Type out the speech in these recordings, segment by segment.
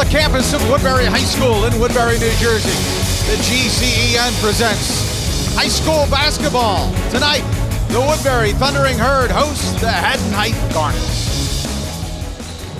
campus of Woodbury High School in Woodbury, New Jersey, the GCEN presents high school basketball. Tonight, the Woodbury Thundering Herd hosts the Haddon Garnets.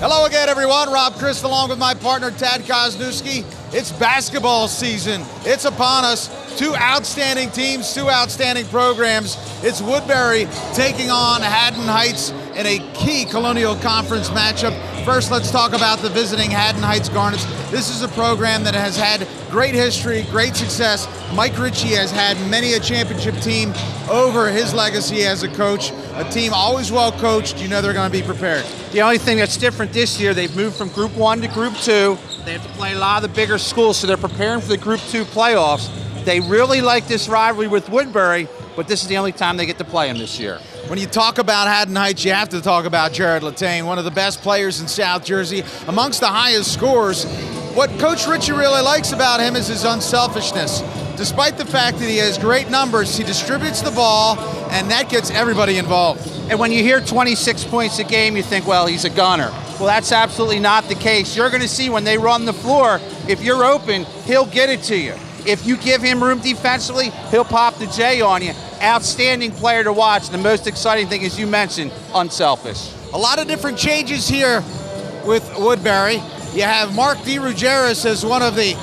Hello again, everyone. Rob Christ along with my partner, Tadd Kozeniewski. It's basketball season. It's upon us. Two outstanding teams, two outstanding programs. It's Woodbury taking on Haddon Heights in a key Colonial Conference matchup. First, let's talk about the visiting Haddon Heights Garnets. This is a program that has had great history, great success. Mike Ritchie has had many a championship team over his legacy as a coach. A team always well coached. You know they're going to be prepared. The only thing that's different this year, they've moved from Group 1 to Group 2. They have to play a lot of the bigger schools, so they're preparing for the Group 2 playoffs. They really like this rivalry with Woodbury, but this is the only time they get to play them this year. When you talk about Haddon Heights, you have to talk about Jared Latane, one of the best players in South Jersey, amongst the highest scorers. What Coach Ritchie really likes about him is his unselfishness. Despite the fact that he has great numbers, he distributes the ball, and that gets everybody involved. And when you hear 26 points a game, you think, well, he's a gunner. Well, that's absolutely not the case. You're going to see when they run the floor, if you're open, he'll get it to you. If you give him room defensively, he'll pop the J on you. Outstanding player to watch. And the most exciting thing, as you mentioned, unselfish. A lot of different changes here with Woodbury. You have Mark DeRuggiero as one of the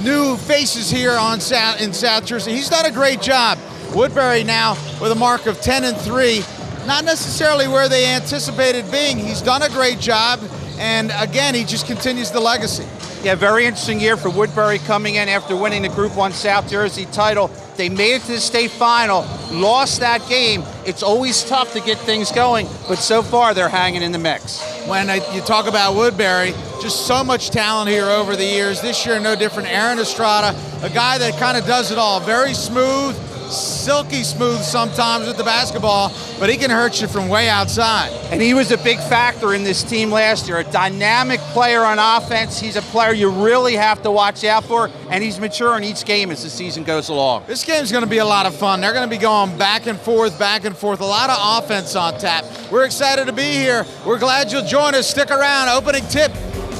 new faces here in South Jersey. He's done a great job. Woodbury now with a mark of 10-3. Not necessarily where they anticipated being. He's done a great job, and again, he just continues the legacy. Yeah, very interesting year for Woodbury coming in after winning the Group 1 South Jersey title. They made it to the state final, lost that game. It's always tough to get things going, but so far they're hanging in the mix. When you talk about Woodbury, just so much talent here over the years. This year, no different. Aaron Estrada, a guy that kind of does it all. Very smooth, silky smooth sometimes with the basketball, but he can hurt you from way outside. And he was a big factor in this team last year. A dynamic player on offense. He's a player you really have to watch out for, and he's maturing each game as the season goes along. This game's going to be a lot of fun. They're going to be going back and forth, a lot of offense on tap. We're excited to be here. We're glad you'll join us. Stick around. Opening tip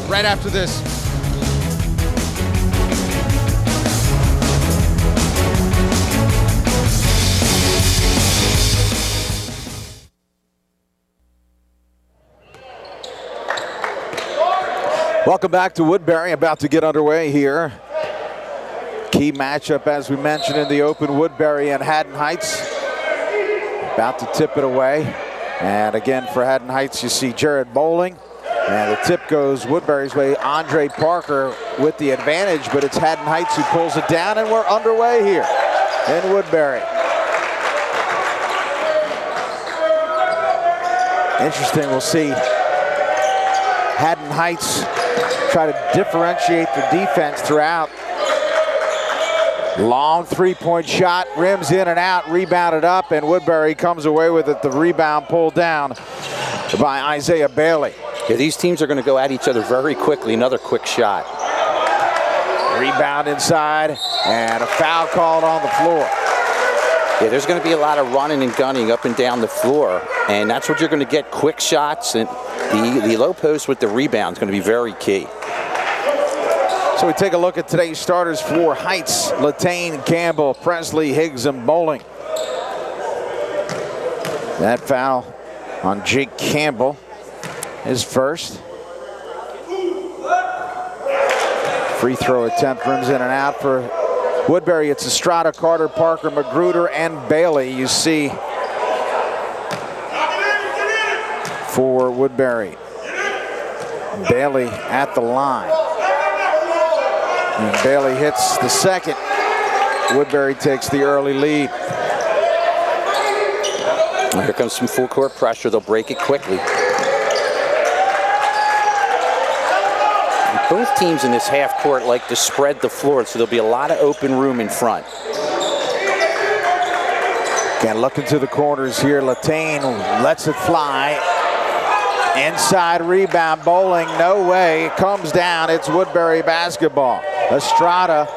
right after this. Welcome back to Woodbury, about to get underway here. Key matchup, as we mentioned in the open, Woodbury and Haddon Heights. About to tip it away. And again, for Haddon Heights, you see Jared Bowling. And the tip goes Woodbury's way. Andre Parker with the advantage, but it's Haddon Heights who pulls it down, and we're underway here in Woodbury. Interesting, we'll see Haddon Heights try to differentiate the defense throughout. Long three-point shot, rims in and out, rebounded up, and Woodbury comes away with it. The rebound pulled down by Isaiah Bailey. Yeah, these teams are going to go at each other very quickly. Another quick shot. Rebound inside, and a foul called on the floor. Yeah, there's going to be a lot of running and gunning up and down the floor, and that's what you're going to get, quick shots, and the low post with the rebound is going to be very key. So we take a look at today's starters for Heights: Latane, Campbell, Presley, Higgs, and Bowling. That foul on Jake Campbell is first. Free throw attempt, rims in and out for Woodbury. It's Estrada, Carter, Parker, Magruder, and Bailey. You see for Woodbury. Bailey at the line. And Bailey hits the second. Woodbury takes the early lead. Here comes some full court pressure. They'll break it quickly. And both teams in this half court like to spread the floor, so there'll be a lot of open room in front. Again, looking to the corners here. Latane lets it fly. Inside rebound, Bowling, no way. It comes down. It's Woodbury basketball. Estrada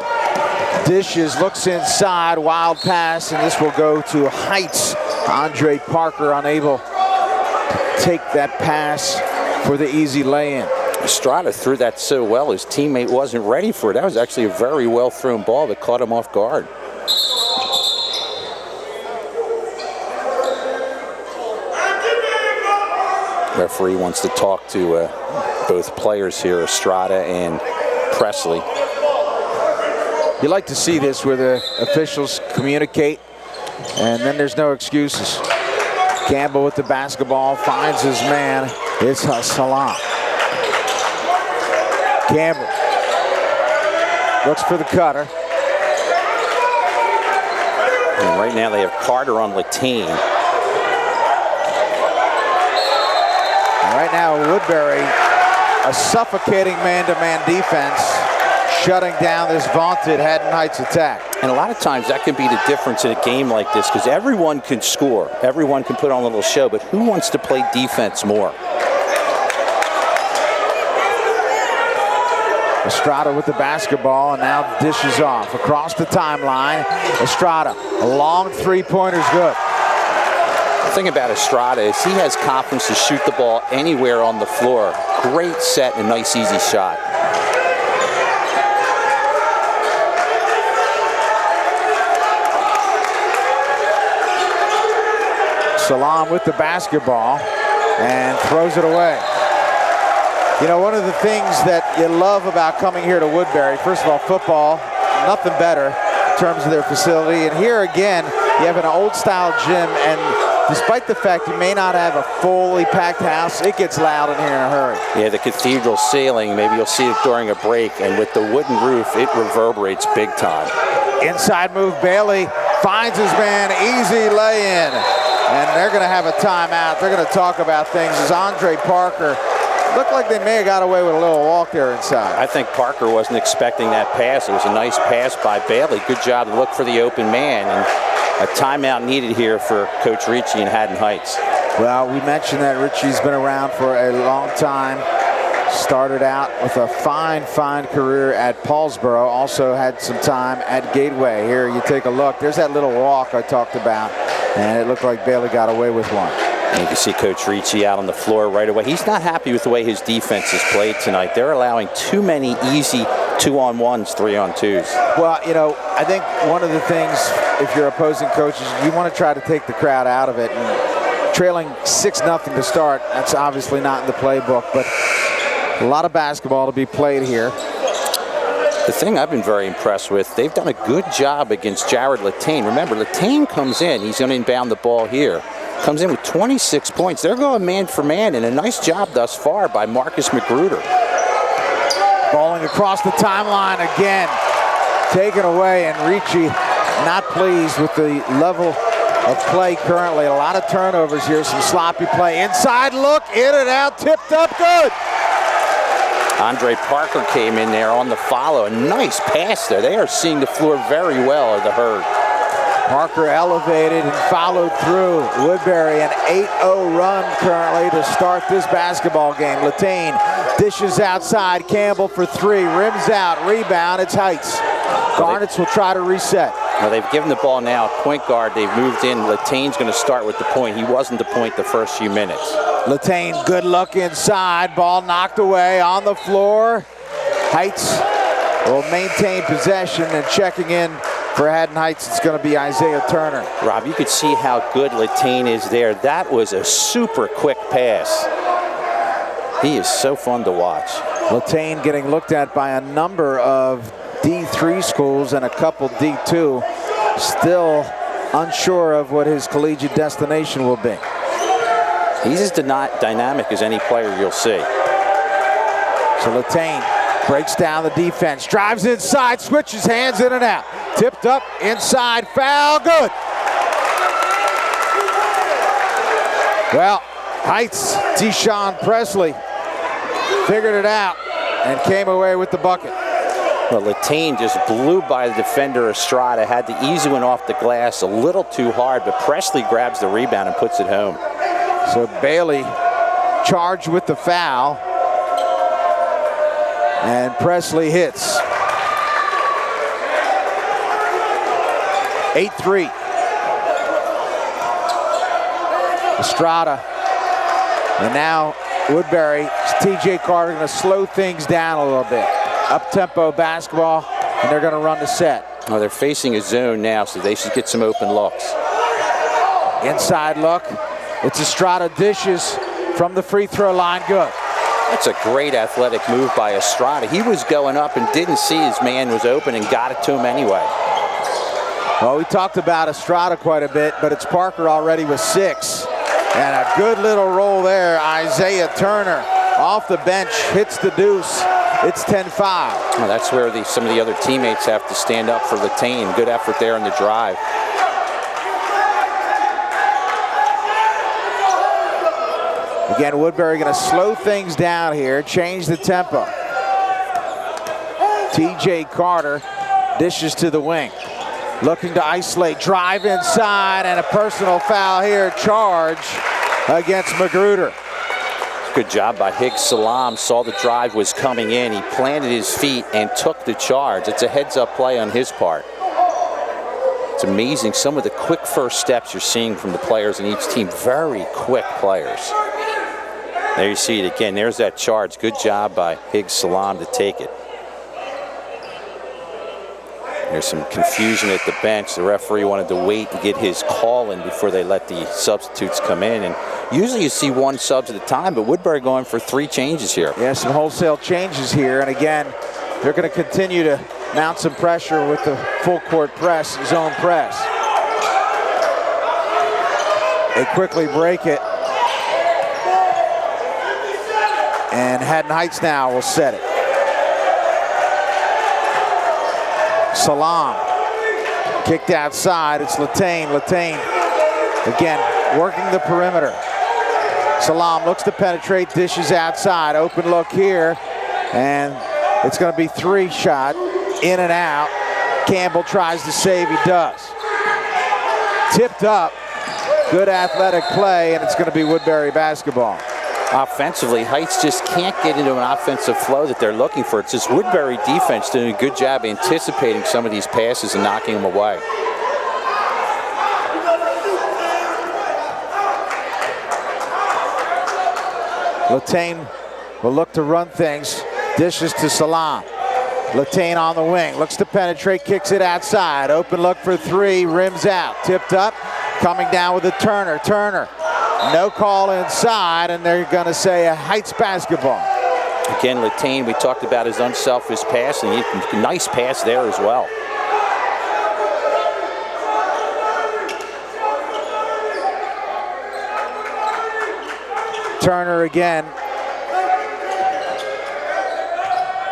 dishes, looks inside, wild pass, and this will go to Heights. Andre Parker unable to take that pass for the easy lay-in. Estrada threw that so well, his teammate wasn't ready for it. That was actually a very well thrown ball that caught him off guard. Referee wants to talk to both players here, Estrada and Presley. You like to see this where the officials communicate, and then there's no excuses. Campbell with the basketball, finds his man. It's Salam. Campbell looks for the cutter. And right now they have Carter on Latine. Right now, Woodbury, a suffocating man-to-man defense, shutting down this vaunted Haddon Heights attack. And a lot of times that can be the difference in a game like this, because everyone can score, everyone can put on a little show, but who wants to play defense more? Estrada with the basketball, and now dishes off across the timeline. Estrada, a long three-pointer's good. The thing about Estrada is he has confidence to shoot the ball anywhere on the floor. Great set and a nice easy shot. Salam with the basketball and throws it away. You know, one of the things that you love about coming here to Woodbury, first of all, football, nothing better in terms of their facility. And here again, you have an old-style gym, and despite the fact you may not have a fully packed house, it gets loud in here in a hurry. Yeah, the cathedral ceiling, maybe you'll see it during a break, and with the wooden roof, it reverberates big time. Inside move, Bailey finds his man, easy lay-in. And they're going to have a timeout. They're going to talk about things as Andre Parker looked like they may have got away with a little walk there inside. I think Parker wasn't expecting that pass. It was a nice pass by Bailey. Good job to look for the open man. And a timeout needed here for Coach Ricci in Haddon Heights. Well, we mentioned that Ricci's been around for a long time. Started out with a fine career at Paulsboro. Also had some time at Gateway. Here you take a look. There's that little walk I talked about. And it looked like Bailey got away with one. And you can see Coach Ricci out on the floor right away. He's not happy with the way his defense has played tonight. They're allowing too many easy 2-on-1s, 3-on-2s. Well, you know, I think one of the things, if you're opposing coaches, you want to try to take the crowd out of it. And trailing 6-0 to start, that's obviously not in the playbook, but a lot of basketball to be played here. The thing I've been very impressed with, they've done a good job against Jared Latane. Remember, Latane comes in, he's going to inbound the ball here. Comes in with 26 points. They're going man for man, and a nice job thus far by Marcus Magruder. Balling across the timeline again. Taken away, and Ricci not pleased with the level of play currently. A lot of turnovers here, some sloppy play. Inside look, in and out, tipped up, good. Andre Parker came in there on the follow. A nice pass there. They are seeing the floor very well at the Herd. Parker elevated and followed through. Woodbury an 8-0 run currently to start this basketball game. Latane dishes outside. Campbell for three. Rims out. Rebound. It's Heights. Garnets will try to reset. Well, they've given the ball now at point guard. They've moved in. Latane's going to start with the point. He wasn't the point the first few minutes. Latane, good look inside. Ball knocked away on the floor. Heights will maintain possession, and checking in for Haddon Heights, it's going to be Isaiah Turner. Rob, you could see how good Latane is there. That was a super quick pass. He is so fun to watch. Latane getting looked at by a number of D3 schools and a couple D2. Still unsure of what his collegiate destination will be. He's as dynamic as any player you'll see. So Latane breaks down the defense, drives inside, switches hands in and out. Tipped up, inside, foul, good. Well, Heights, Deshaun Presley figured it out and came away with the bucket. Well, Latane just blew by the defender Estrada, had the easy one off the glass a little too hard, but Presley grabs the rebound and puts it home. So Bailey charged with the foul, and Presley hits. 8-3. Estrada. And now Woodbury T.J. Carter going to slow things down a little bit. Up-tempo basketball, and they're going to run the set. Well, they're facing a zone now, so they should get some open looks. Inside look. It's Estrada dishes from the free throw line. Good. That's a great athletic move by Estrada. He was going up and didn't see his man was open and got it to him anyway. Well, we talked about Estrada quite a bit, but it's Parker already with 6. And a good little roll there. Isaiah Turner off the bench hits the deuce. It's 10-5. Well, that's where some of the other teammates have to stand up for Latane. Good effort there in the drive. Again, Woodbury going to slow things down here, change the tempo. T.J. Carter dishes to the wing. Looking to isolate, drive inside, and a personal foul here, charge against Magruder. Good job by Higgs Salam. Saw the drive was coming in. He planted his feet and took the charge. It's a heads-up play on his part. It's amazing some of the quick first steps you're seeing from the players in each team. Very quick players. There you see it again. There's that charge. Good job by Higgs Salam to take it. There's some confusion at the bench. The referee wanted to wait and get his call in before they let the substitutes come in. And usually you see 1 sub at a time, but Woodbury going for 3 changes here. Yeah, some wholesale changes here. And again, they're going to continue to mount some pressure with the full court press, zone press. They quickly break it. And Haddon Heights now will set it. Salam kicked outside. It's Latane. Latane again working the perimeter. Salam looks to penetrate, dishes outside. Open look here, and it's going to be 3 shot in and out. Campbell tries to save. He does. Tipped up. Good athletic play, and it's going to be Woodbury basketball. Offensively, Heights just can't get into an offensive flow that they're looking for. It's just Woodbury defense doing a good job anticipating some of these passes and knocking them away. Latane will look to run things. Dishes to Salam. Latane on the wing. Looks to penetrate, kicks it outside. Open look for 3, rims out. Tipped up, coming down with a Turner. Turner. No call inside, and they're going to say a Heights basketball. Again, Latane, we talked about his unselfish pass, and nice pass there as well. Turner again.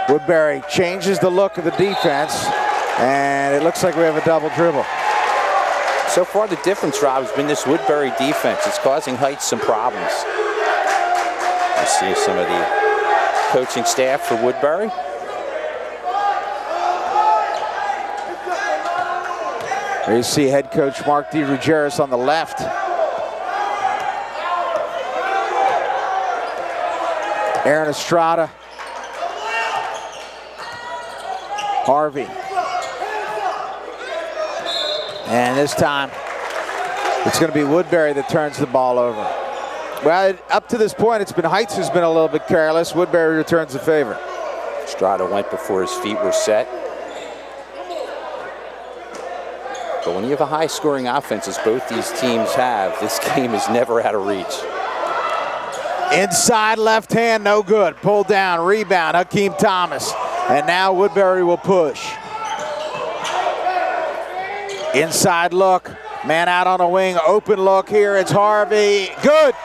Woodbury changes the look of the defense, and it looks like we have a double dribble. So far, the difference, Rob, has been this Woodbury defense. It's causing Heights some problems. I see some of the coaching staff for Woodbury. There you see head coach Mark DeRuggiero on the left. Aaron Estrada. Harvey. And this time, it's going to be Woodbury that turns the ball over. Well, up to this point, it's been Heights who's been a little bit careless. Woodbury returns the favor. Estrada went before his feet were set. But when you have a high-scoring offense, as both these teams have, this game is never out of reach. Inside left hand, no good. Pulled down, rebound, Hakeem Thomas. And now Woodbury will push. Inside look, man out on a wing, open look here, it's Harvey, good!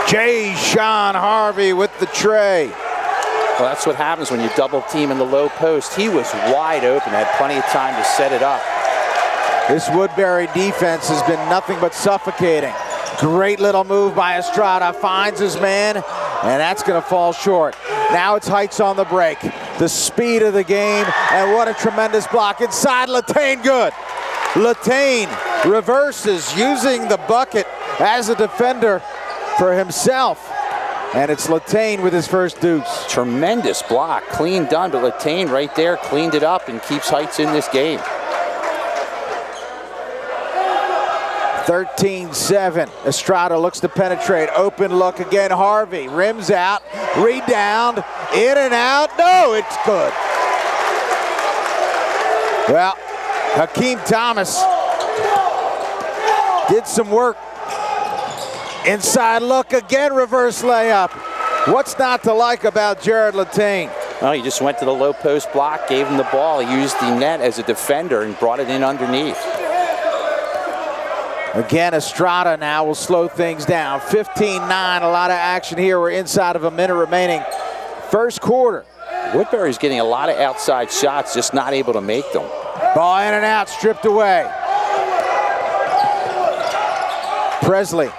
Jay Sean Harvey with the tray. Well, that's what happens when you double team in the low post. He was wide open, had plenty of time to set it up. This Woodbury defense has been nothing but suffocating. Great little move by Estrada, finds his man, and that's gonna fall short. Now it's Heights on the break. The speed of the game, and what a tremendous block. Inside, Latane, good. Latane reverses, using the bucket as a defender for himself. And it's Latane with his first deuce. Tremendous block, clean done, but Latane right there cleaned it up and keeps Heights in this game. 13-7. Estrada looks to penetrate. Open look again. Harvey rims out. Rebound. In and out. No, it's good. Well, Hakeem Thomas did some work. Inside look again. Reverse layup. What's not to like about Jared Latane? Well, he just went to the low post block, gave him the ball. He used the net as a defender and brought it in underneath. Again, Estrada now will slow things down. 15-9, a lot of action here. We're inside of a minute remaining. First quarter. Woodbury's getting a lot of outside shots, just not able to make them. Ball in and out, stripped away. Presley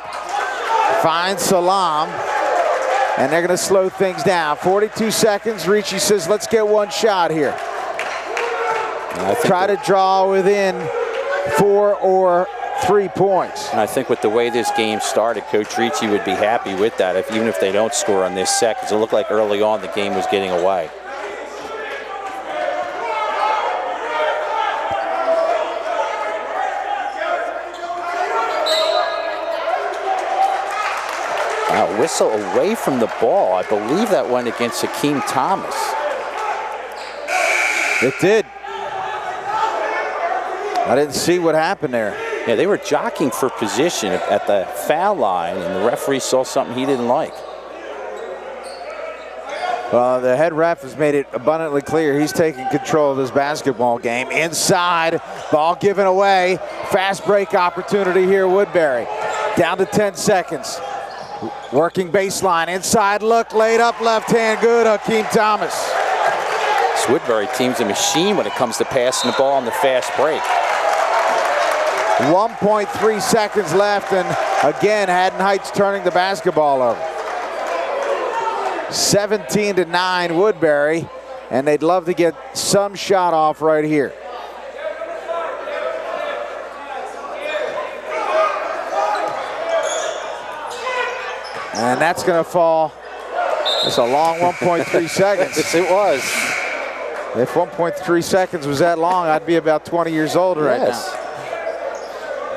finds Salam, and they're going to slow things down. 42 seconds. Ricci says, let's get one shot here. Try to draw within 4 or 3 points. And I think with the way this game started, Coach Ricci would be happy with that, even if they don't score on this set, because it looked like early on the game was getting away. Now, whistle away from the ball. I believe that went against Hakeem Thomas. It did. I didn't see what happened there. Yeah, they were jockeying for position at the foul line, and the referee saw something he didn't like. Well, the head ref has made it abundantly clear he's taking control of this basketball game. Inside, ball given away. Fast break opportunity here, Woodbury. Down to 10 seconds. Working baseline, inside look, laid up, left hand, good, Hakeem Thomas. This Woodbury team's a machine when it comes to passing the ball on the fast break. 1.3 seconds left, and again, Haddon Heights turning the basketball over. 17-9 Woodbury, and they'd love to get some shot off right here. And that's going to fall. It's a long 1.3 seconds. Yes, it was. If 1.3 seconds was that long, I'd be about 20 years old right now.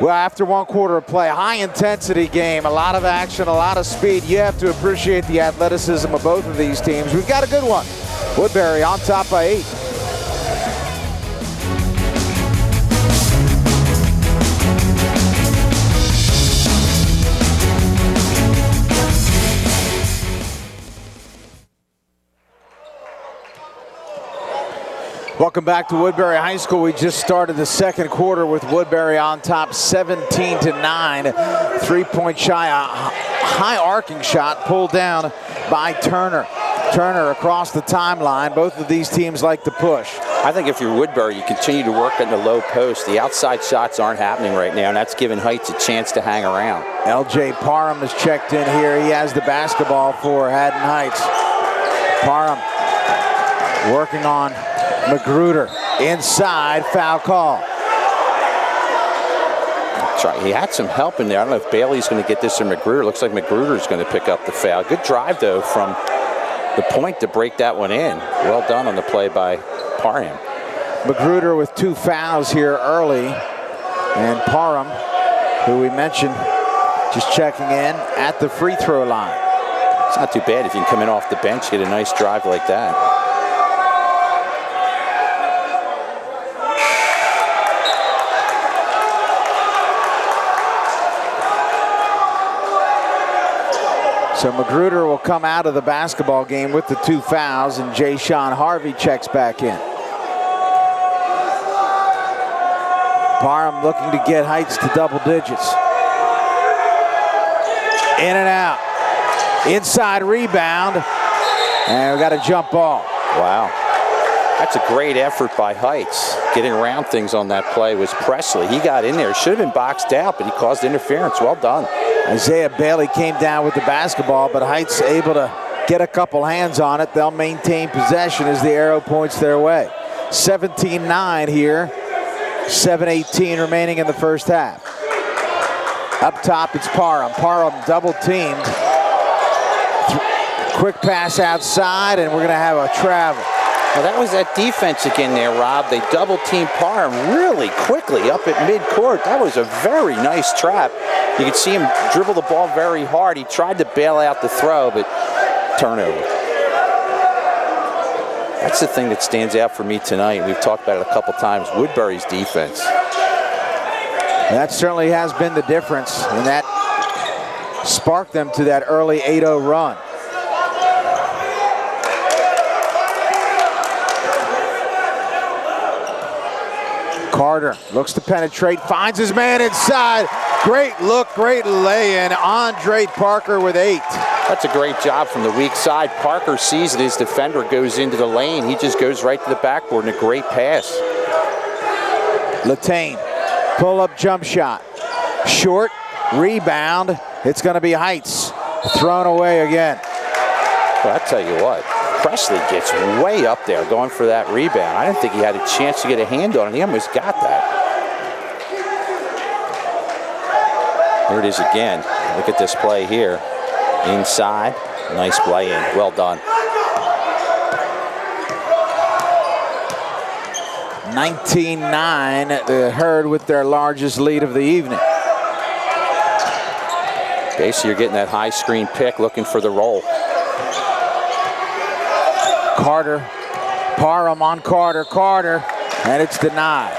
Well, after 1 quarter of play, high intensity game, a lot of action, a lot of speed. You have to appreciate the athleticism of both of these teams. We've got a good one. Woodbury on top by 8. Welcome back to Woodbury High School. We just started the second quarter with Woodbury on top 17-9. 3-point shy, a high arcing shot pulled down by Turner. Turner across the timeline. Both of these teams like to push. I think if you're Woodbury, you continue to work in the low post. The outside shots aren't happening right now, and that's giving Heights a chance to hang around. LJ Parham has checked in here. He has the basketball for Haddon Heights. Parham working on Magruder inside, foul call. That's right. He had some help in there. I don't know if Bailey's going to get this or Magruder. Looks like Magruder's going to pick up the foul. Good drive, though, from the point to break that one in. Well done on the play by Parham. Magruder with 2 fouls here early. And Parham, who we mentioned, just checking in at the free throw line. It's not too bad if you can come in off the bench, get a nice drive like that. So Magruder will come out of the basketball game with the 2 fouls, and Jay Sean Harvey checks back in. Parham looking to get Heights to double digits. In and out. Inside rebound. And we got a jump ball. Wow. That's a great effort by Heights. Getting around things on that play was Presley. He got in there. Should have been boxed out, but he caused interference. Well done. Isaiah Bailey came down with the basketball, but Heights able to get a couple hands on it. They'll maintain possession as the arrow points their way. 17-9 here. 7:18 remaining in the first half. Up top, it's Parham. Parham double teamed. Quick pass outside, and we're going to have a travel. Well, that was that defense again there, Rob. They double-team Parr really quickly up at midcourt. That was a very nice trap. You could see him dribble the ball very hard. He tried to bail out the throw, but turnover. That's the thing that stands out for me tonight. We've talked about it a couple times. Woodbury's defense. That certainly has been the difference, and that sparked them to that early 8-0 run. Carter looks to penetrate, finds his man inside. Great look, great lay-in. Andre Parker with 8. That's a great job from the weak side. Parker sees that his defender goes into the lane. He just goes right to the backboard and a great pass. Latane, pull-up jump shot. Short, rebound. It's going to be Heights. Thrown away again. Well, I tell you what, Presley gets way up there going for that rebound. I didn't think he had a chance to get a hand on it. He almost got that. Here it is again. Look at this play here. Inside, nice play in. Well done. 19-9, the Herd with their largest lead of the evening. Basically, you're getting that high screen pick, looking for the roll. Carter, Parham on Carter, and it's denied.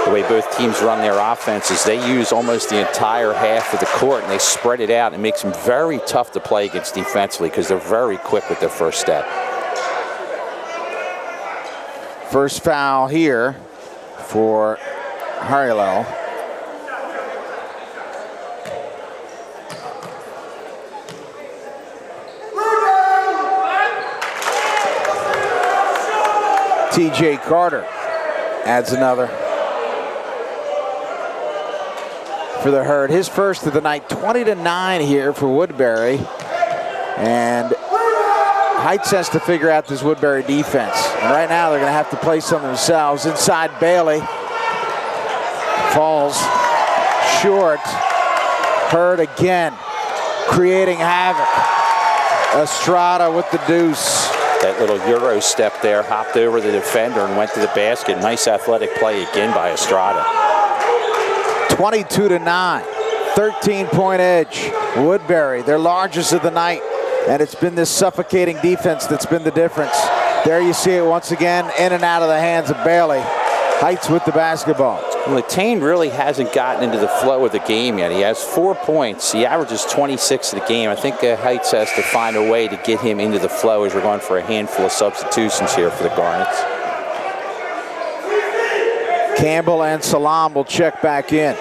The way both teams run their offenses, they use almost the entire half of the court and they spread it out. It makes them very tough to play against defensively because they're very quick with their first step. First foul here for Harlow. TJ Carter adds another for the Herd. His first of the night, 20-9 here for Woodbury. And Heights has to figure out this Woodbury defense. And right now they're going to have to play some themselves. Inside Bailey. Falls short. Herd again creating havoc. Estrada with the deuce. That little Euro step there, hopped over the defender and went to the basket. Nice athletic play again by Estrada. 22-9, 13-point edge. Woodbury, their largest of the night, and it's been this suffocating defense that's been the difference. There you see it once again, in and out of the hands of Bailey. Heights with the basketball. Latane really hasn't gotten into the flow of the game yet. He has 4 points. He averages 26 of the game. I think Heights has to find a way to get him into the flow as we're going for a handful of substitutions here for the Garnets. Campbell and Salam will check back in.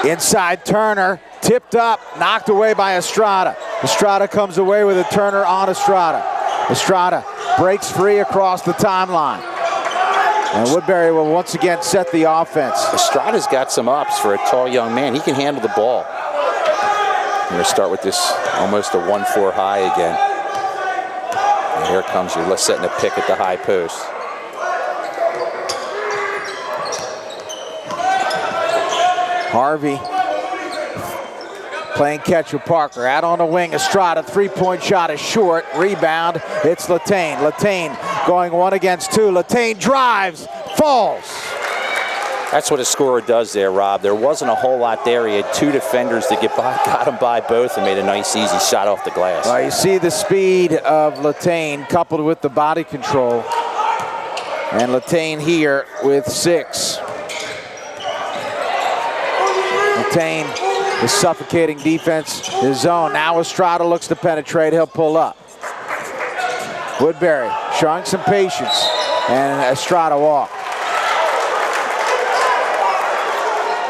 Inside Turner, tipped up, knocked away by Estrada. Estrada comes away with a Turner on Estrada. Estrada breaks free across the timeline. And Woodbury will once again set the offense. Estrada's got some ups for a tall young man. He can handle the ball. I'm going to start with this almost a 1-4 high again. And here comes you. Let's setting a pick at the high post. Harvey playing catch with Parker. Out on the wing, Estrada, three-point shot is short. Rebound, it's Latane. Latane going 1 against 2. Latane drives, falls. That's what a scorer does there, Rob. There wasn't a whole lot there. He had 2 defenders to get by, got him by both, and made a nice, easy shot off the glass. Well, you see the speed of Latane coupled with the body control. And Latane here with 6. Latane, the suffocating defense, his zone. Now Estrada looks to penetrate. He'll pull up. Woodbury showing some patience, and Estrada walk.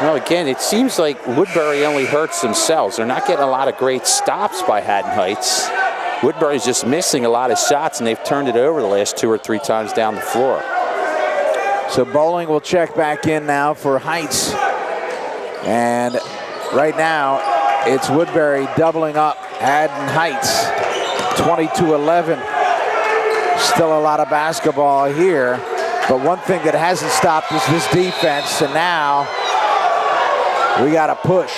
Well, again, it seems like Woodbury only hurts themselves. They're not getting a lot of great stops by Haddon Heights. Woodbury's just missing a lot of shots, and they've turned it over the last 2 or 3 times down the floor. So Bowling will check back in now for Heights. And right now, it's Woodbury doubling up Haddon Heights, 22-11. Still a lot of basketball here, but one thing that hasn't stopped is this defense, and now we got to push.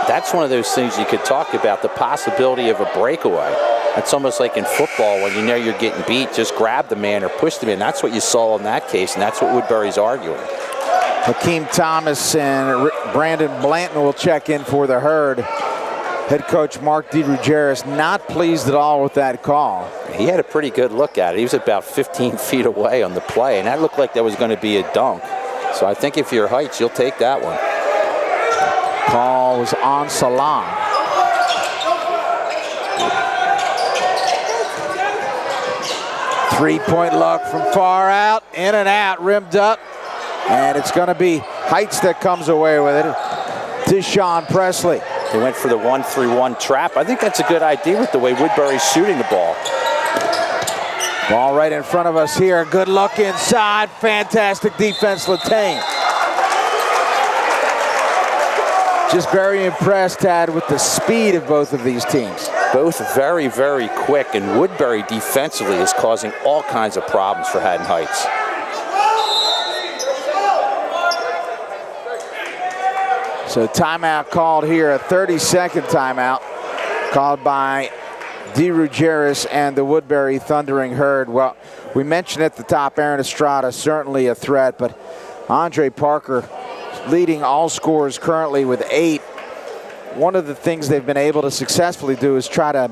That's one of those things you could talk about, the possibility of a breakaway. It's almost like in football when you know you're getting beat, just grab the man or push them in. That's what you saw in that case, and that's what Woodbury's arguing. Hakeem Thomas and Brandon Blanton will check in for the Herd. Head coach Mark DeRuggiero not pleased at all with that call. He had a pretty good look at it. He was about 15 feet away on the play, and that looked like that was going to be a dunk. So I think if you're Heights, you'll take that one. Call was on Salam. Three-point look from far out, in and out, rimmed up. And it's going to be Heights that comes away with it. Deshaun Presley. They went for the 1-3-1 trap. I think that's a good idea with the way Woodbury's shooting the ball. Ball right in front of us here. Good look inside. Fantastic defense, Latane. Just very impressed, Tad, with the speed of both of these teams. Both very, very quick, and Woodbury defensively is causing all kinds of problems for Haddon Heights. So timeout called here, a 30-second timeout called by DeRuggiero and the Woodbury Thundering Herd. Well, we mentioned at the top, Aaron Estrada, certainly a threat, but Andre Parker leading all scorers currently with 8. One of the things they've been able to successfully do is try to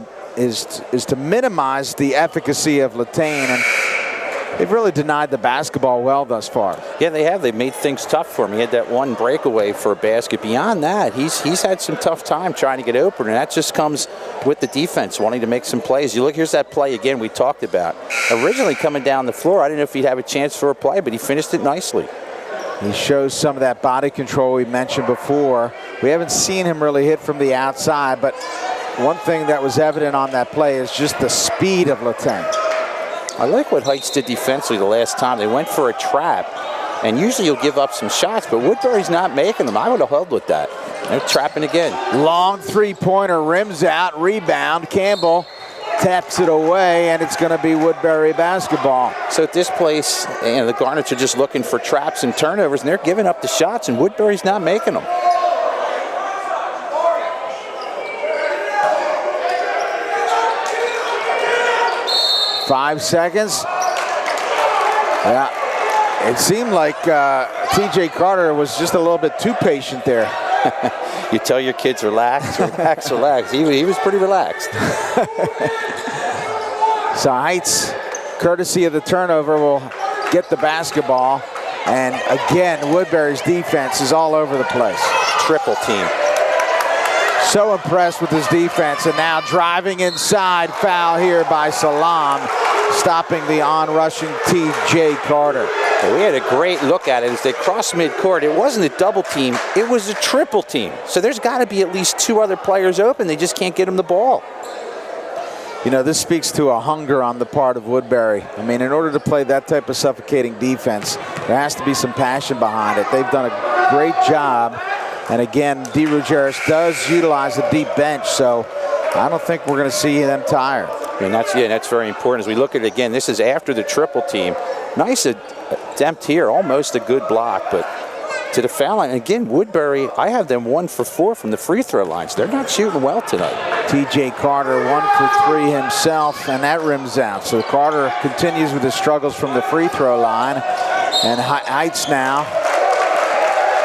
minimize the efficacy of Latane, and they've really denied the basketball well thus far. Yeah, they have. They've made things tough for him. He had that one breakaway for a basket. Beyond that, he's had some tough time trying to get open, and that just comes with the defense wanting to make some plays. You look, here's that play again we talked about. Originally coming down the floor, I didn't know if he'd have a chance for a play, but he finished it nicely. He shows some of that body control we mentioned before. We haven't seen him really hit from the outside, but one thing that was evident on that play is just the speed of Latane. I like what Heights did defensively the last time. They went for a trap, and usually you'll give up some shots, but Woodbury's not making them. I would have held with that. They're trapping again. Long three-pointer, rims out, rebound. Campbell taps it away, and it's going to be Woodbury basketball. So at this place, the Garnets are just looking for traps and turnovers, and they're giving up the shots, and Woodbury's not making them. Five seconds. Yeah, it seemed like T.J. Carter was just a little bit too patient there. You tell your kids relax, relax, relax. He was pretty relaxed. So Heights, courtesy of the turnover, will get the basketball. And again, Woodbury's defense is all over the place. Triple team. So impressed with his defense, and now driving inside, foul here by Salam, stopping the on-rushing T.J. Carter. We had a great look at it as they crossed midcourt. It wasn't a double team, it was a triple team. So there's got to be at least 2 other players open. They just can't get them the ball. You know, this speaks to a hunger on the part of Woodbury. I mean, in order to play that type of suffocating defense, there has to be some passion behind it. They've done a great job. And again, DeRuggiero does utilize a deep bench, so I don't think we're going to see them tired. And that's very important. As we look at it again, this is after the triple team. Nice attempt here, almost a good block, but to the foul line. And again, Woodbury, I have them 1 for 4 from the free throw lines. They're not shooting well tonight. T.J. Carter 1 for 3 himself, and that rims out. So Carter continues with his struggles from the free throw line. And Heights now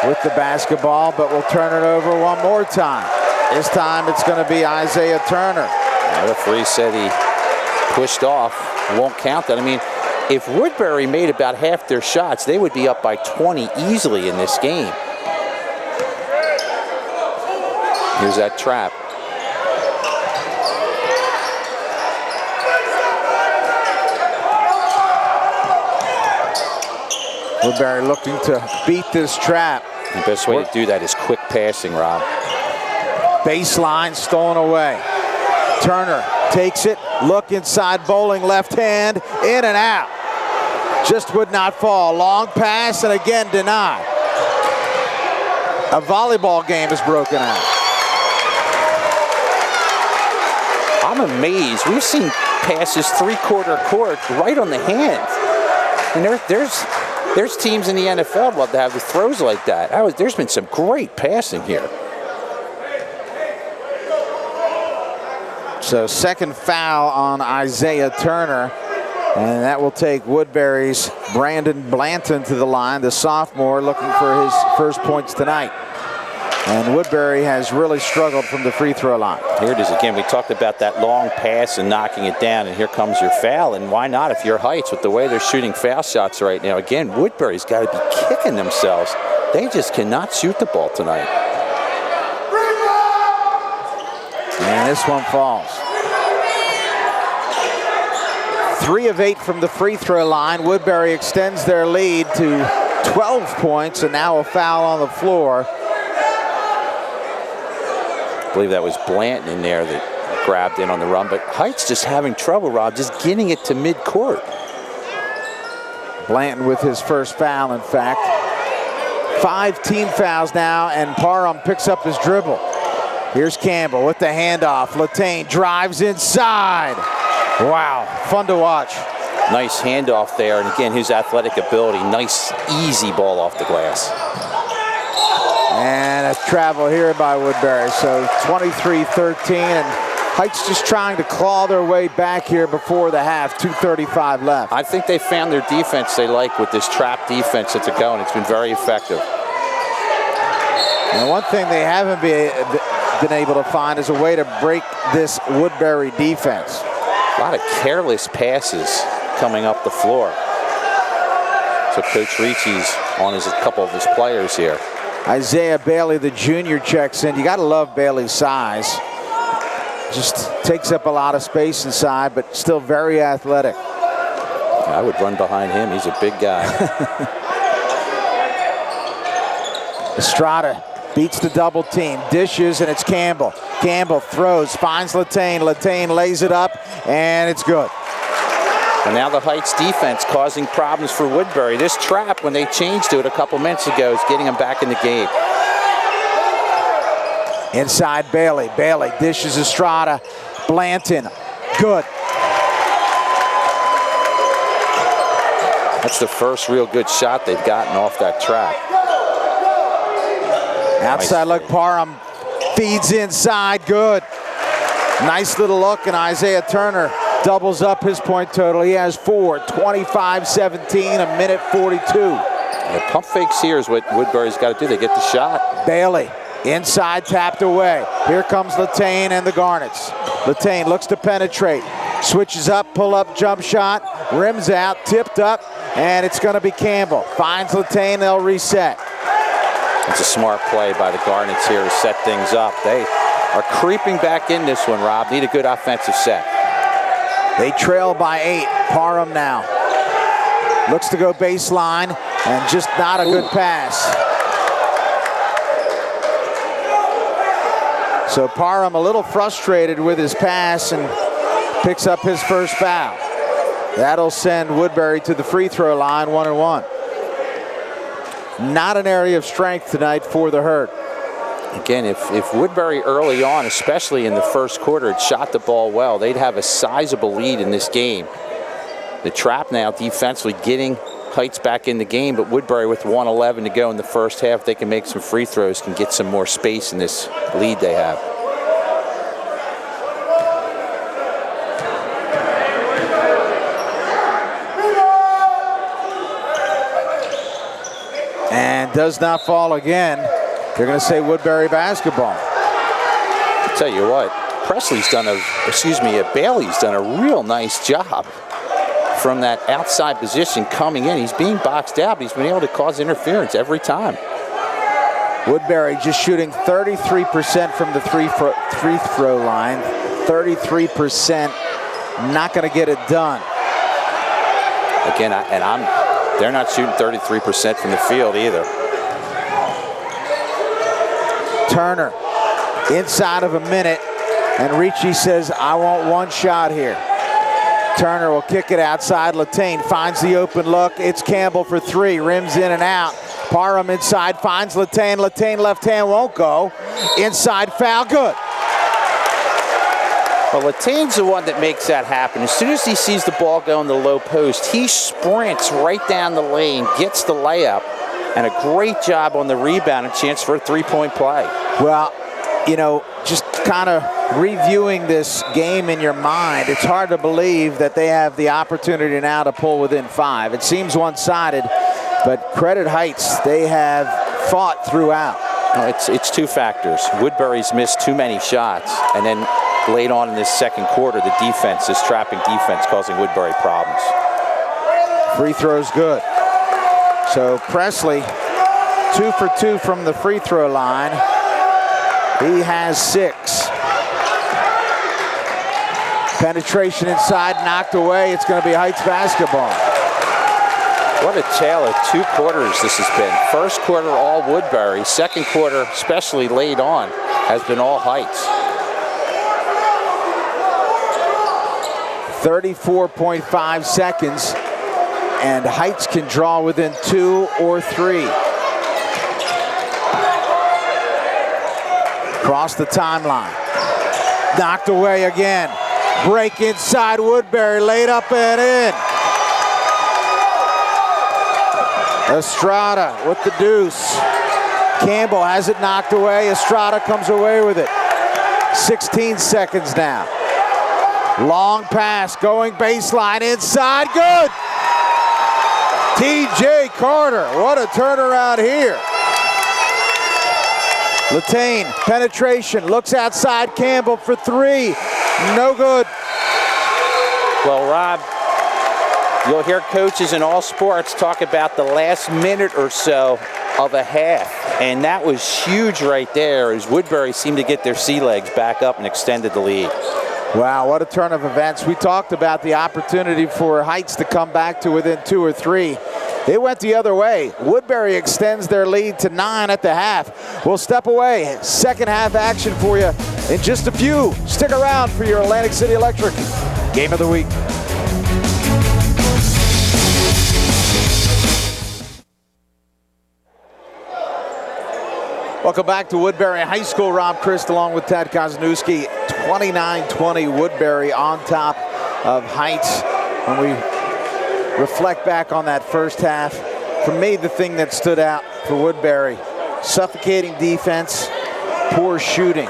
with the basketball, but we'll turn it over one more time. This time it's going to be Isaiah Turner. The referee said he pushed off. Won't count that. I mean, if Woodbury made about half their shots, they would be up by 20 easily in this game. Here's that trap. Woodbury looking to beat this trap. The best way to do that is quick passing, Rob. Baseline stolen away. Turner takes it, look inside, bowling left hand, in and out. Just would not fall. Long pass and again denied. A volleyball game is broken out. I'm amazed. We've seen passes 3/4 court right on the hand. And there's teams in the NFL love to have the throws like that. There's been some great passing here. So second foul on Isaiah Turner. And that will take Woodbury's Brandon Blanton to the line, the sophomore, looking for his first points tonight. And Woodbury has really struggled from the free throw line. Here it is again. We talked about that long pass and knocking it down, and here comes your foul. And why not if you're Heights with the way they're shooting foul shots right now? Again, Woodbury's got to be kicking themselves. They just cannot shoot the ball tonight. And this one falls. 3 of 8 from the free throw line. Woodbury extends their lead to 12 points, and now a foul on the floor. I believe that was Blanton in there that grabbed in on the run, but Heights just having trouble, Rob, just getting it to midcourt. Blanton with his first foul, in fact. 5 team fouls now, and Parham picks up his dribble. Here's Campbell with the handoff. Latane drives inside. Wow, fun to watch. Nice handoff there, and again, his athletic ability. Nice, easy ball off the glass. And a travel here by Woodbury, so 23-13, and Heights just trying to claw their way back here before the half, 2:35 left. I think they found their defense they like with this trap defense that's going. It's been very effective. And one thing they haven't been able to find is a way to break this Woodbury defense. A lot of careless passes coming up the floor. So Coach Ricci's on a couple of his players here. Isaiah Bailey, the junior, checks in. You got to love Bailey's size. Just takes up a lot of space inside, but still very athletic. I would run behind him. He's a big guy. Estrada beats the double team, dishes, and it's Campbell. Campbell throws, finds Latane. Latane lays it up, and it's good. And now the Heights defense causing problems for Woodbury. This trap, when they changed to it a couple minutes ago, is getting them back in the game. Inside Bailey. Bailey dishes Estrada. Blanton, good. That's the first real good shot they've gotten off that trap. Outside look, Parham feeds inside, good. Nice little look, and Isaiah Turner doubles up his point total. He has 4, 25-17, a minute 42. The pump fakes here is what Woodbury's got to do. They get the shot. Bailey, inside, tapped away. Here comes Latane and the Garnets. Latane looks to penetrate. Switches up, pull-up jump shot. Rims out, tipped up, and it's going to be Campbell. Finds Latane, they'll reset. It's a smart play by the Garnets here to set things up. They are creeping back in this one, Rob. Need a good offensive set. They trail by 8. Parham now looks to go baseline, and just not a good pass. So Parham a little frustrated with his pass and picks up his first foul. That'll send Woodbury to the free throw line, 1-1. Not an area of strength tonight for the Herd. Again, if Woodbury early on, especially in the first quarter, had shot the ball well, they'd have a sizable lead in this game. The trap now defensively getting Heights back in the game, but Woodbury with 1:11 to go in the first half, they can make some free throws, can get some more space in this lead they have. And does not fall again. They're going to say Woodbury basketball. I'll tell you what, Bailey's done a real nice job from that outside position coming in. He's being boxed out, but he's been able to cause interference every time. Woodbury just shooting 33% from the free throw line. 33%, not going to get it done. Again, they're not shooting 33% from the field either. Turner inside of a minute, and Ricci says, I want one shot here. Turner will kick it outside. Latane finds the open look. It's Campbell for 3, rims in and out. Parham inside, finds Latane. Latane left hand won't go. Inside foul, good. Well, Latane's the one that makes that happen. As soon as he sees the ball go in the low post, he sprints right down the lane, gets the layup, and a great job on the rebound, a chance for a 3-point play. Well, you know, just kind of reviewing this game in your mind, it's hard to believe that they have the opportunity now to pull within 5. It seems one-sided, but credit Heights, they have fought throughout. No, it's two factors. Woodbury's missed too many shots, and then late on in this second quarter, the defense, this trapping defense, causing Woodbury problems. Free throw's good. So Presley, 2 for 2 from the free throw line. He has 6. Penetration inside, knocked away. It's going to be Heights basketball. What a tale of 2 quarters this has been. First quarter, all Woodbury. Second quarter, especially late on, has been all Heights. 34.5 seconds, and Heights can draw within 2 or 3. Across the timeline. Knocked away again. Break inside Woodbury, laid up and in. Estrada with the deuce. Campbell has it knocked away. Estrada comes away with it. 16 seconds now. Long pass going baseline inside. Good. T.J. Carter. What a turnaround here. Latane, penetration, looks outside Campbell for 3. No good. Well, Rob, you'll hear coaches in all sports talk about the last minute or so of a half, and that was huge right there as Woodbury seemed to get their sea legs back up and extended the lead. Wow, what a turn of events. We talked about the opportunity for Heights to come back to within 2 or 3. It went the other way. Woodbury extends their lead to 9 at the half. We'll step away. Second half action for you in just a few. Stick around for your Atlantic City Electric Game of the Week. Welcome back to Woodbury High School. Rob Christ along with Tadd Kozeniewski. 29-20 Woodbury on top of Heights. When we reflect back on that first half, for me, the thing that stood out for Woodbury, suffocating defense, poor shooting.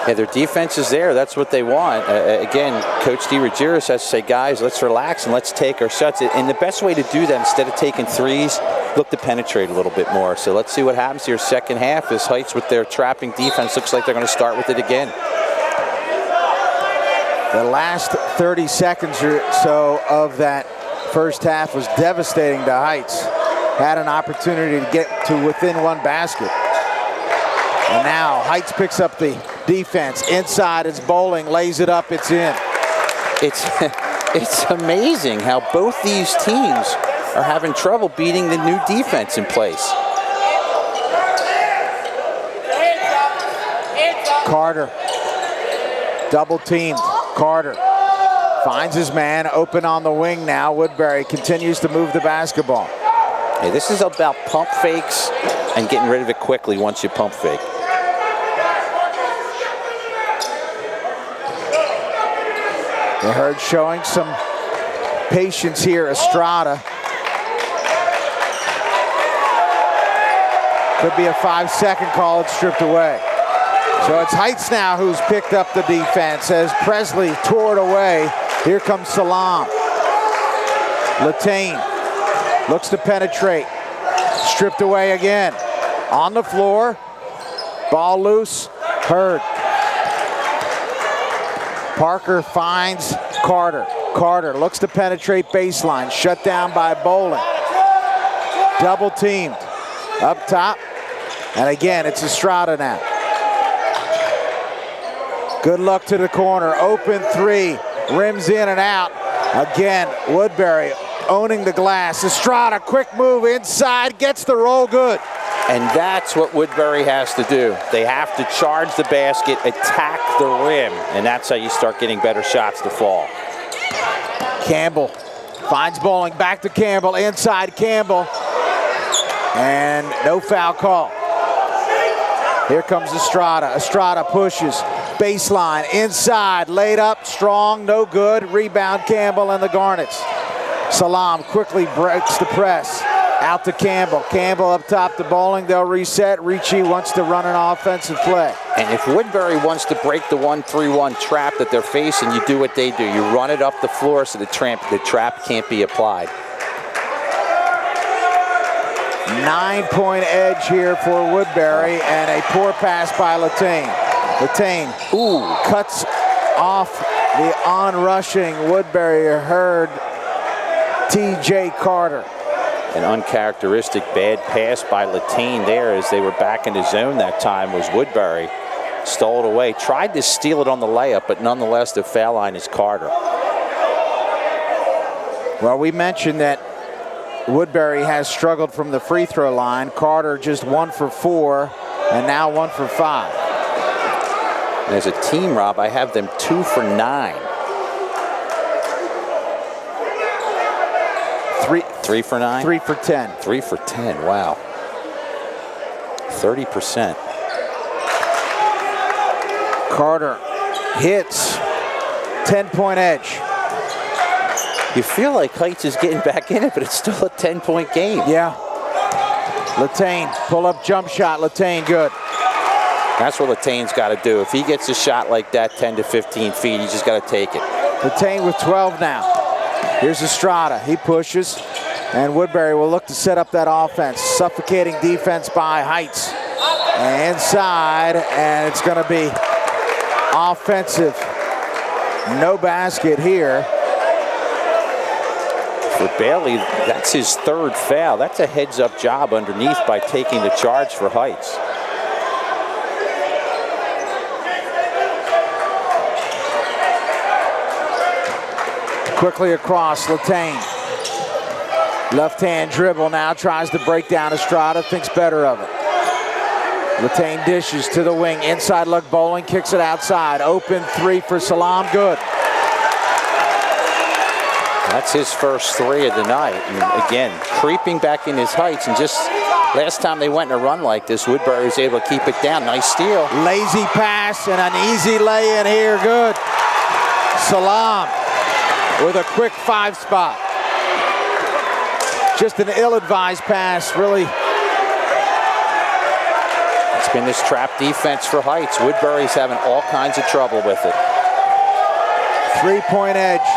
Yeah, their defense is there. That's what they want. Again, Coach DeRuggiero has to say, guys, let's relax and let's take our shots. And the best way to do that, instead of taking threes, look to penetrate a little bit more. So let's see what happens here. Second half is Heights with their trapping defense. Looks like they're going to start with it again. The last 30 seconds or so of that first half was devastating to Heights. Had an opportunity to get to within 1 basket. And now Heights picks up the defense. Inside, it's Bowling, lays it up, it's in. It's amazing how both these teams are having trouble beating the new defense in place. Carter, double teamed. Carter finds his man open on the wing now. Woodbury continues to move the basketball. Hey, this is about pump fakes and getting rid of it quickly once you pump fake. They heard showing some patience here, Estrada. Could be a 5-second call, it's stripped away. So it's Heights now who's picked up the defense as Presley tore it away. Here comes Salam. Latane looks to penetrate. Stripped away again. On the floor. Ball loose. Hurd. Parker finds Carter. Carter looks to penetrate baseline. Shut down by Bowling. Double teamed. Up top. And again, it's Estrada now. Good luck to the corner. Open 3. Rims in and out. Again, Woodbury owning the glass. Estrada, quick move inside. Gets the roll good. And that's what Woodbury has to do. They have to charge the basket, attack the rim, and that's how you start getting better shots to fall. Campbell finds Bowling. Back to Campbell. Inside Campbell. And no foul call. Here comes Estrada. Estrada pushes. Baseline. Inside. Laid up. Strong. No good. Rebound Campbell and the Garnets. Salam quickly breaks the press. Out to Campbell. Campbell up top to Bowling. They'll reset. Ricci wants to run an offensive play. And if Woodbury wants to break the 1-3-1 trap that they're facing, you do what they do. You run it up the floor so the trap can't be applied. 9-point edge here for Woodbury, and a poor pass by Latane. Latane, cuts off the on-rushing Woodbury Herd, T.J. Carter. An uncharacteristic bad pass by Latane there as they were back in the zone that time was Woodbury. Stole it away, tried to steal it on the layup, but nonetheless the foul line is Carter. Well, we mentioned that Woodbury has struggled from the free throw line. Carter just 1 for 4 and now 1 for 5. And as a team, Rob, I have them 2 for 9. 3 for 9? 3 for 10. 3 for 10, wow. 30%. Carter hits, 10-point edge. You feel like Heights is getting back in it, but it's still a 10-point game. Yeah. Latane, pull-up jump shot. Latane, good. That's what Latane's got to do. If he gets a shot like that, 10 to 15 feet, he's just got to take it. Latane with 12 now. Here's Estrada. He pushes, and Woodbury will look to set up that offense. Suffocating defense by Heights. Inside, and it's going to be offensive. No basket here. For Bailey, that's his 3rd foul. That's a heads-up job underneath by taking the charge for Heights. Quickly across, Latane. Left-hand dribble now, tries to break down Estrada, thinks better of it. Latane dishes to the wing, inside look, Bowling kicks it outside. Open 3 for Salam, good. That's his first 3 of the night. And again, creeping back in his Heights, and just last time they went in a run like this, Woodbury was able to keep it down. Nice steal. Lazy pass and an easy lay in here, good. Salam with a quick 5 spot. Just an ill-advised pass, really. It's been this trap defense for Heights. Woodbury's having all kinds of trouble with it. 3-point edge.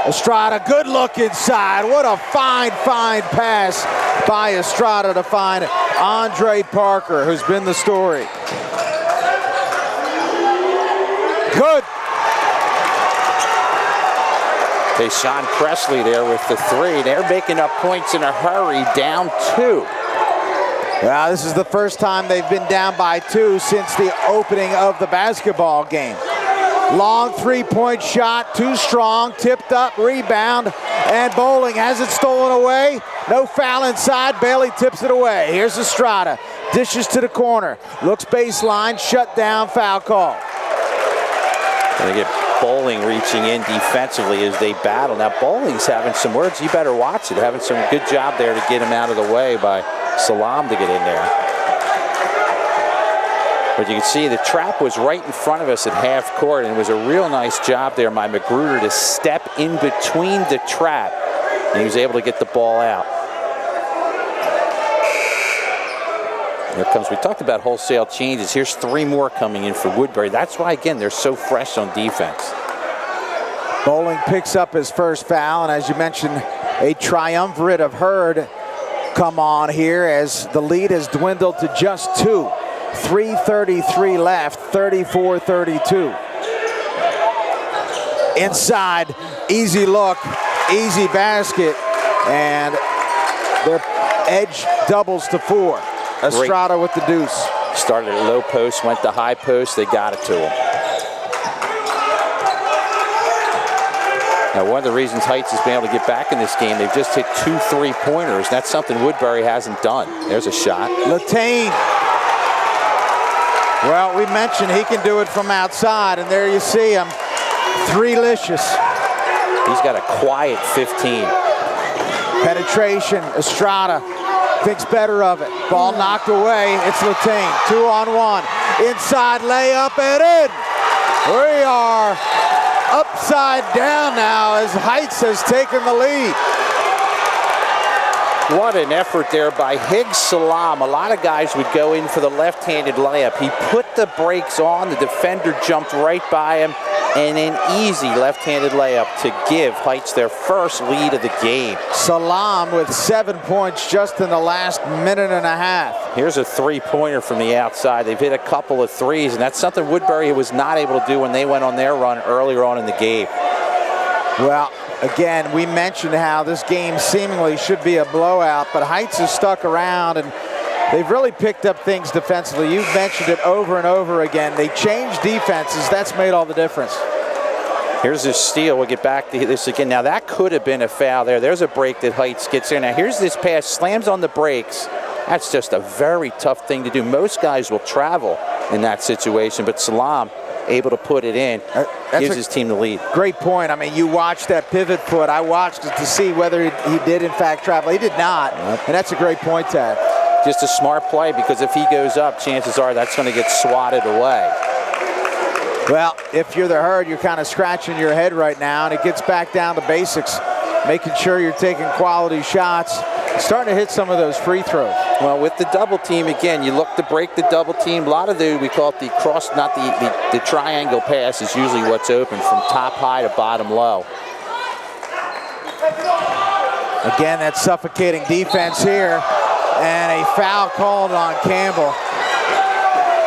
Estrada, good look inside. What a fine pass by Estrada to find Andre Parker, who's been the story. Good. Okay, Sean Presley there with the 3. They're making up points in a hurry, down 2. Well, this is the first time they've been down by 2 since the opening of the basketball game. Long 3-point shot, too strong, tipped up, rebound, and Bowling has it stolen away. No foul inside, Bailey tips it away. Here's Estrada, dishes to the corner, looks baseline, shut down, foul call. And they get Bowling reaching in defensively as they battle. Now Bowling's having some words, you better watch it, having some good job there to get him out of the way by Salam to get in there. But you can see the trap was right in front of us at half court, and it was a real nice job there by Magruder to step in between the trap, and he was able to get the ball out. Here comes, we talked about wholesale changes. Here's 3 more coming in for Woodbury. That's why, again, they're so fresh on defense. Bowling picks up his first foul, and as you mentioned, a triumvirate of Herd come on here as the lead has dwindled to just 2. 3:33 left, 34-32. Inside, easy look, easy basket, and their edge doubles to 4. Estrada with the deuce. Started at low post, went to high post, they got it to him. Now, one of the reasons Heights has been able to get back in this game, they've just hit 2 3-pointers. That's something Woodbury hasn't done. There's a shot. Latane. Well, we mentioned he can do it from outside, and there you see him. 3-licious. He's got a quiet 15. Penetration, Estrada thinks better of it. Ball knocked away, it's Latane, 2-on-1. Inside layup and in. We are upside down now as Heights has taken the lead. What an effort there by Higgs Salam. A lot of guys would go in for the left-handed layup. He put the brakes on. The defender jumped right by him. And an easy left-handed layup to give Heights their first lead of the game. Salam with 7 points just in the last minute and a half. Here's a three-pointer from the outside. They've hit a couple of threes, and that's something Woodbury was not able to do when they went on their run earlier on in the game. Well, again, we mentioned how this game seemingly should be a blowout, but Heights has stuck around, and they've really picked up things defensively. You've mentioned it over and over again. They changed defenses. That's made all the difference. Here's this steal. We'll get back to this again. Now, that could have been a foul there. There's a break that Heights gets in. Now, here's this pass. Slams on the brakes. That's just a very tough thing to do. Most guys will travel in that situation, but Salam able to put it in, gives his team the lead. Great point. I mean, you watched that pivot foot. I watched it to see whether he did, in fact, travel. He did not, and that's a great point, Tad. Just a smart play, because if he goes up, chances are that's going to get swatted away. Well, if you're the Herd, you're kind of scratching your head right now, and it gets back down to basics, making sure you're taking quality shots, starting to hit some of those free throws. Well, with the double team, again, you look to break the double team. A lot of we call it the cross, not the triangle pass is usually what's open from top high to bottom low. Again, that suffocating defense here, and a foul called on Campbell.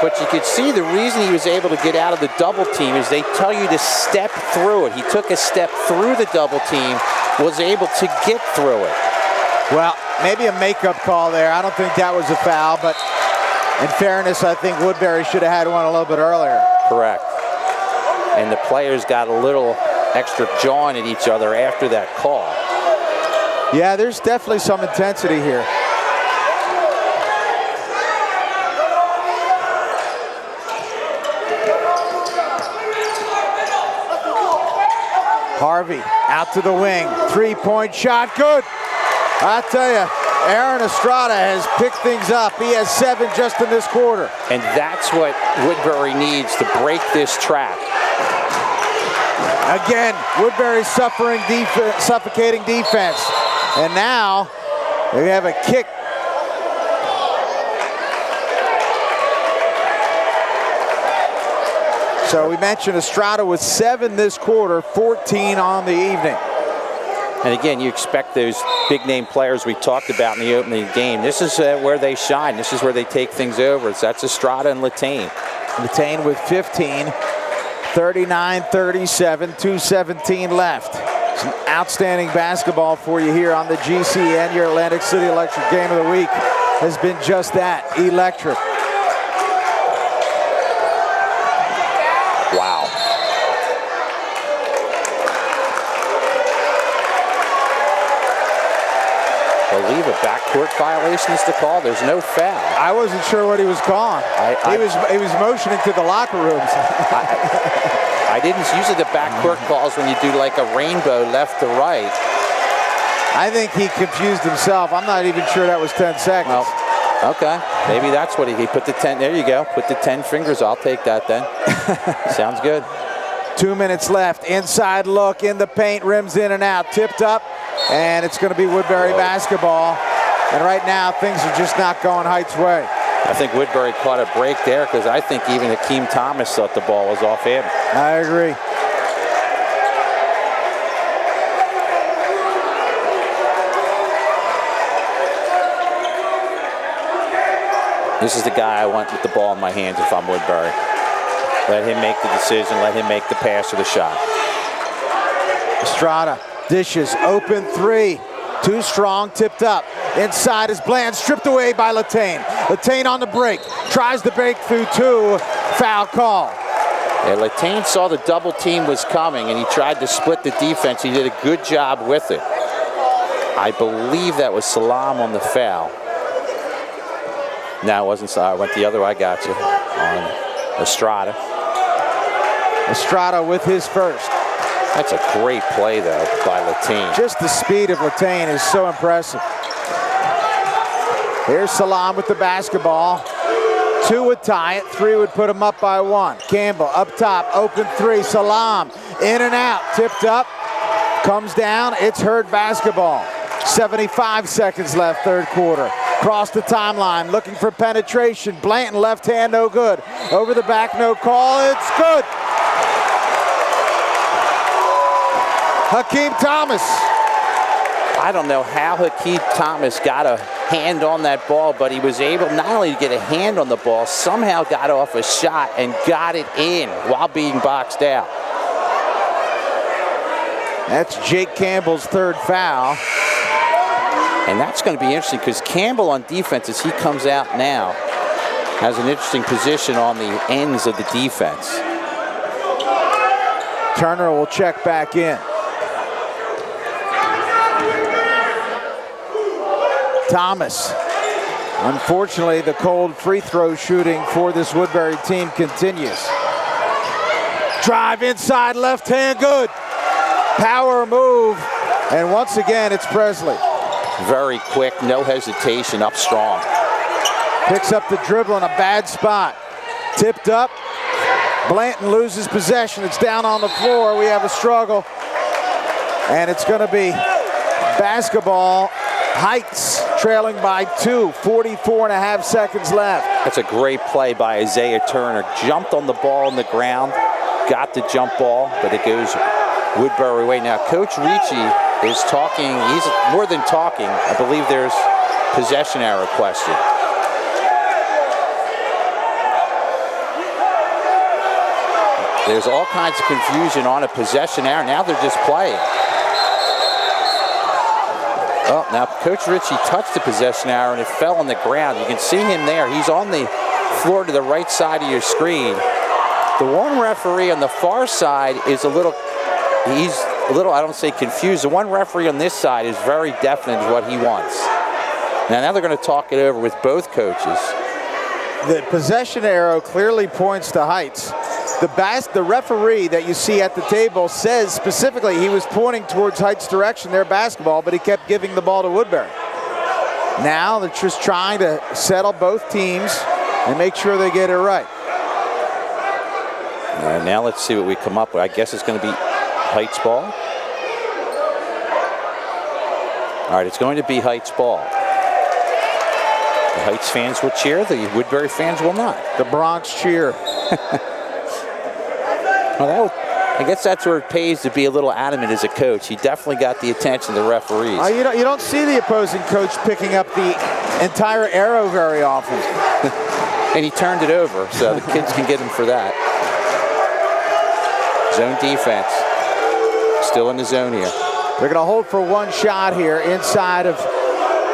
But you could see the reason he was able to get out of the double team is they tell you to step through it. He took a step through the double team, was able to get through it. Well, maybe a makeup call there. I don't think that was a foul, but in fairness, I think Woodbury should have had one a little bit earlier. Correct. And the players got a little extra jawing at each other after that call. Yeah, there's definitely some intensity here. Harvey out to the wing. Three-point shot, good. I tell you, Aaron Estrada has picked things up. He has 7 just in this quarter. And that's what Woodbury needs to break this trap. Again, Woodbury suffocating defense. And now we have a kick. So we mentioned Estrada with 7 this quarter, 14 on the evening. And again, you expect those big-name players we talked about in the opening game. This is where they shine. This is where they take things over. That's Estrada and Latane. Latane with 15, 39-37, 2:17 left. Some outstanding basketball for you here on the GC, and your Atlantic City Electric Game of the Week has been just that, electric. Wow. I believe a backcourt violation is the call. There's no foul. I wasn't sure what he was calling. He was motioning to the locker rooms. I didn't. Usually the backcourt calls when you do like a rainbow left to right. I think he confused himself. I'm not even sure that was 10 seconds. Well, okay. Maybe that's what he put the 10. There you go. Put the 10 fingers. I'll take that then. Sounds good. 2 minutes left. Inside look in the paint. Rims in and out. Tipped up. And it's going to be Woodbury basketball. And right now, things are just not going Heights' way. I think Woodbury caught a break there, because I think even Hakeem Thomas thought the ball was off him. I agree. This is the guy I want with the ball in my hands if I'm Woodbury. Let him make the decision. Let him make the pass or the shot. Estrada dishes, open 3. Too strong, tipped up. Inside is Bland, stripped away by Latane. Latane on the break, tries to break through 2. Foul call. Yeah, Latane saw the double team was coming, and he tried to split the defense. He did a good job with it. I believe that was Salam on the foul. No, it wasn't Salam. I went the other way. I got you. On Estrada. Estrada with his first. That's a great play, though, by Latane. Just the speed of Latane is so impressive. Here's Salam with the basketball. 2 would tie it, 3 would put him up by 1. Campbell up top, open 3. Salam in and out, tipped up, comes down. It's Herd basketball. 75 seconds left, third quarter. Cross the timeline, looking for penetration. Blanton, left hand, no good. Over the back, no call. It's good. Hakeem Thomas. I don't know how Hakeem Thomas got a hand on that ball, but he was able not only to get a hand on the ball, somehow got off a shot and got it in while being boxed out. That's Jake Campbell's third foul. And that's going to be interesting because Campbell on defense, as he comes out now, has an interesting position on the ends of the defense. Turner will check back in. Thomas. Unfortunately, the cold free throw shooting for this Woodbury team continues. Drive inside, left hand, good. Power move, and once again, it's Presley. Very quick, no hesitation, up strong. Picks up the dribble in a bad spot. Tipped up. Blanton loses possession. It's down on the floor. We have a struggle. And it's going to be basketball. Heights trailing by 2, 44.5 seconds left. That's a great play by Isaiah Turner. Jumped on the ball on the ground, got the jump ball, but it goes Woodbury way. Now, Coach Ricci is talking. He's more than talking. I believe there's possession arrow question. There's all kinds of confusion on a possession arrow. Now they're just playing. Oh, now Coach Ritchie touched the possession arrow and it fell on the ground. You can see him there. He's on the floor to the right side of your screen. The one referee on the far side is I don't say confused. The one referee on this side is very definite in what he wants. Now they're going to talk it over with both coaches. The possession arrow clearly points to Heights. The referee that you see at the table says specifically he was pointing towards Heights' direction, their basketball, but he kept giving the ball to Woodbury. Now they're just trying to settle both teams and make sure they get it right. All right, now let's see what we come up with. I guess it's going to be Heights ball. All right, it's going to be Heights ball. The Heights fans will cheer, the Woodbury fans will not. The Bronx cheer. Well, I guess that's where it pays to be a little adamant as a coach. He definitely got the attention of the referees. You don't see the opposing coach picking up the entire arrow very often. And he turned it over, so the kids can get him for that. Zone defense. Still in the zone here. They're going to hold for one shot here inside of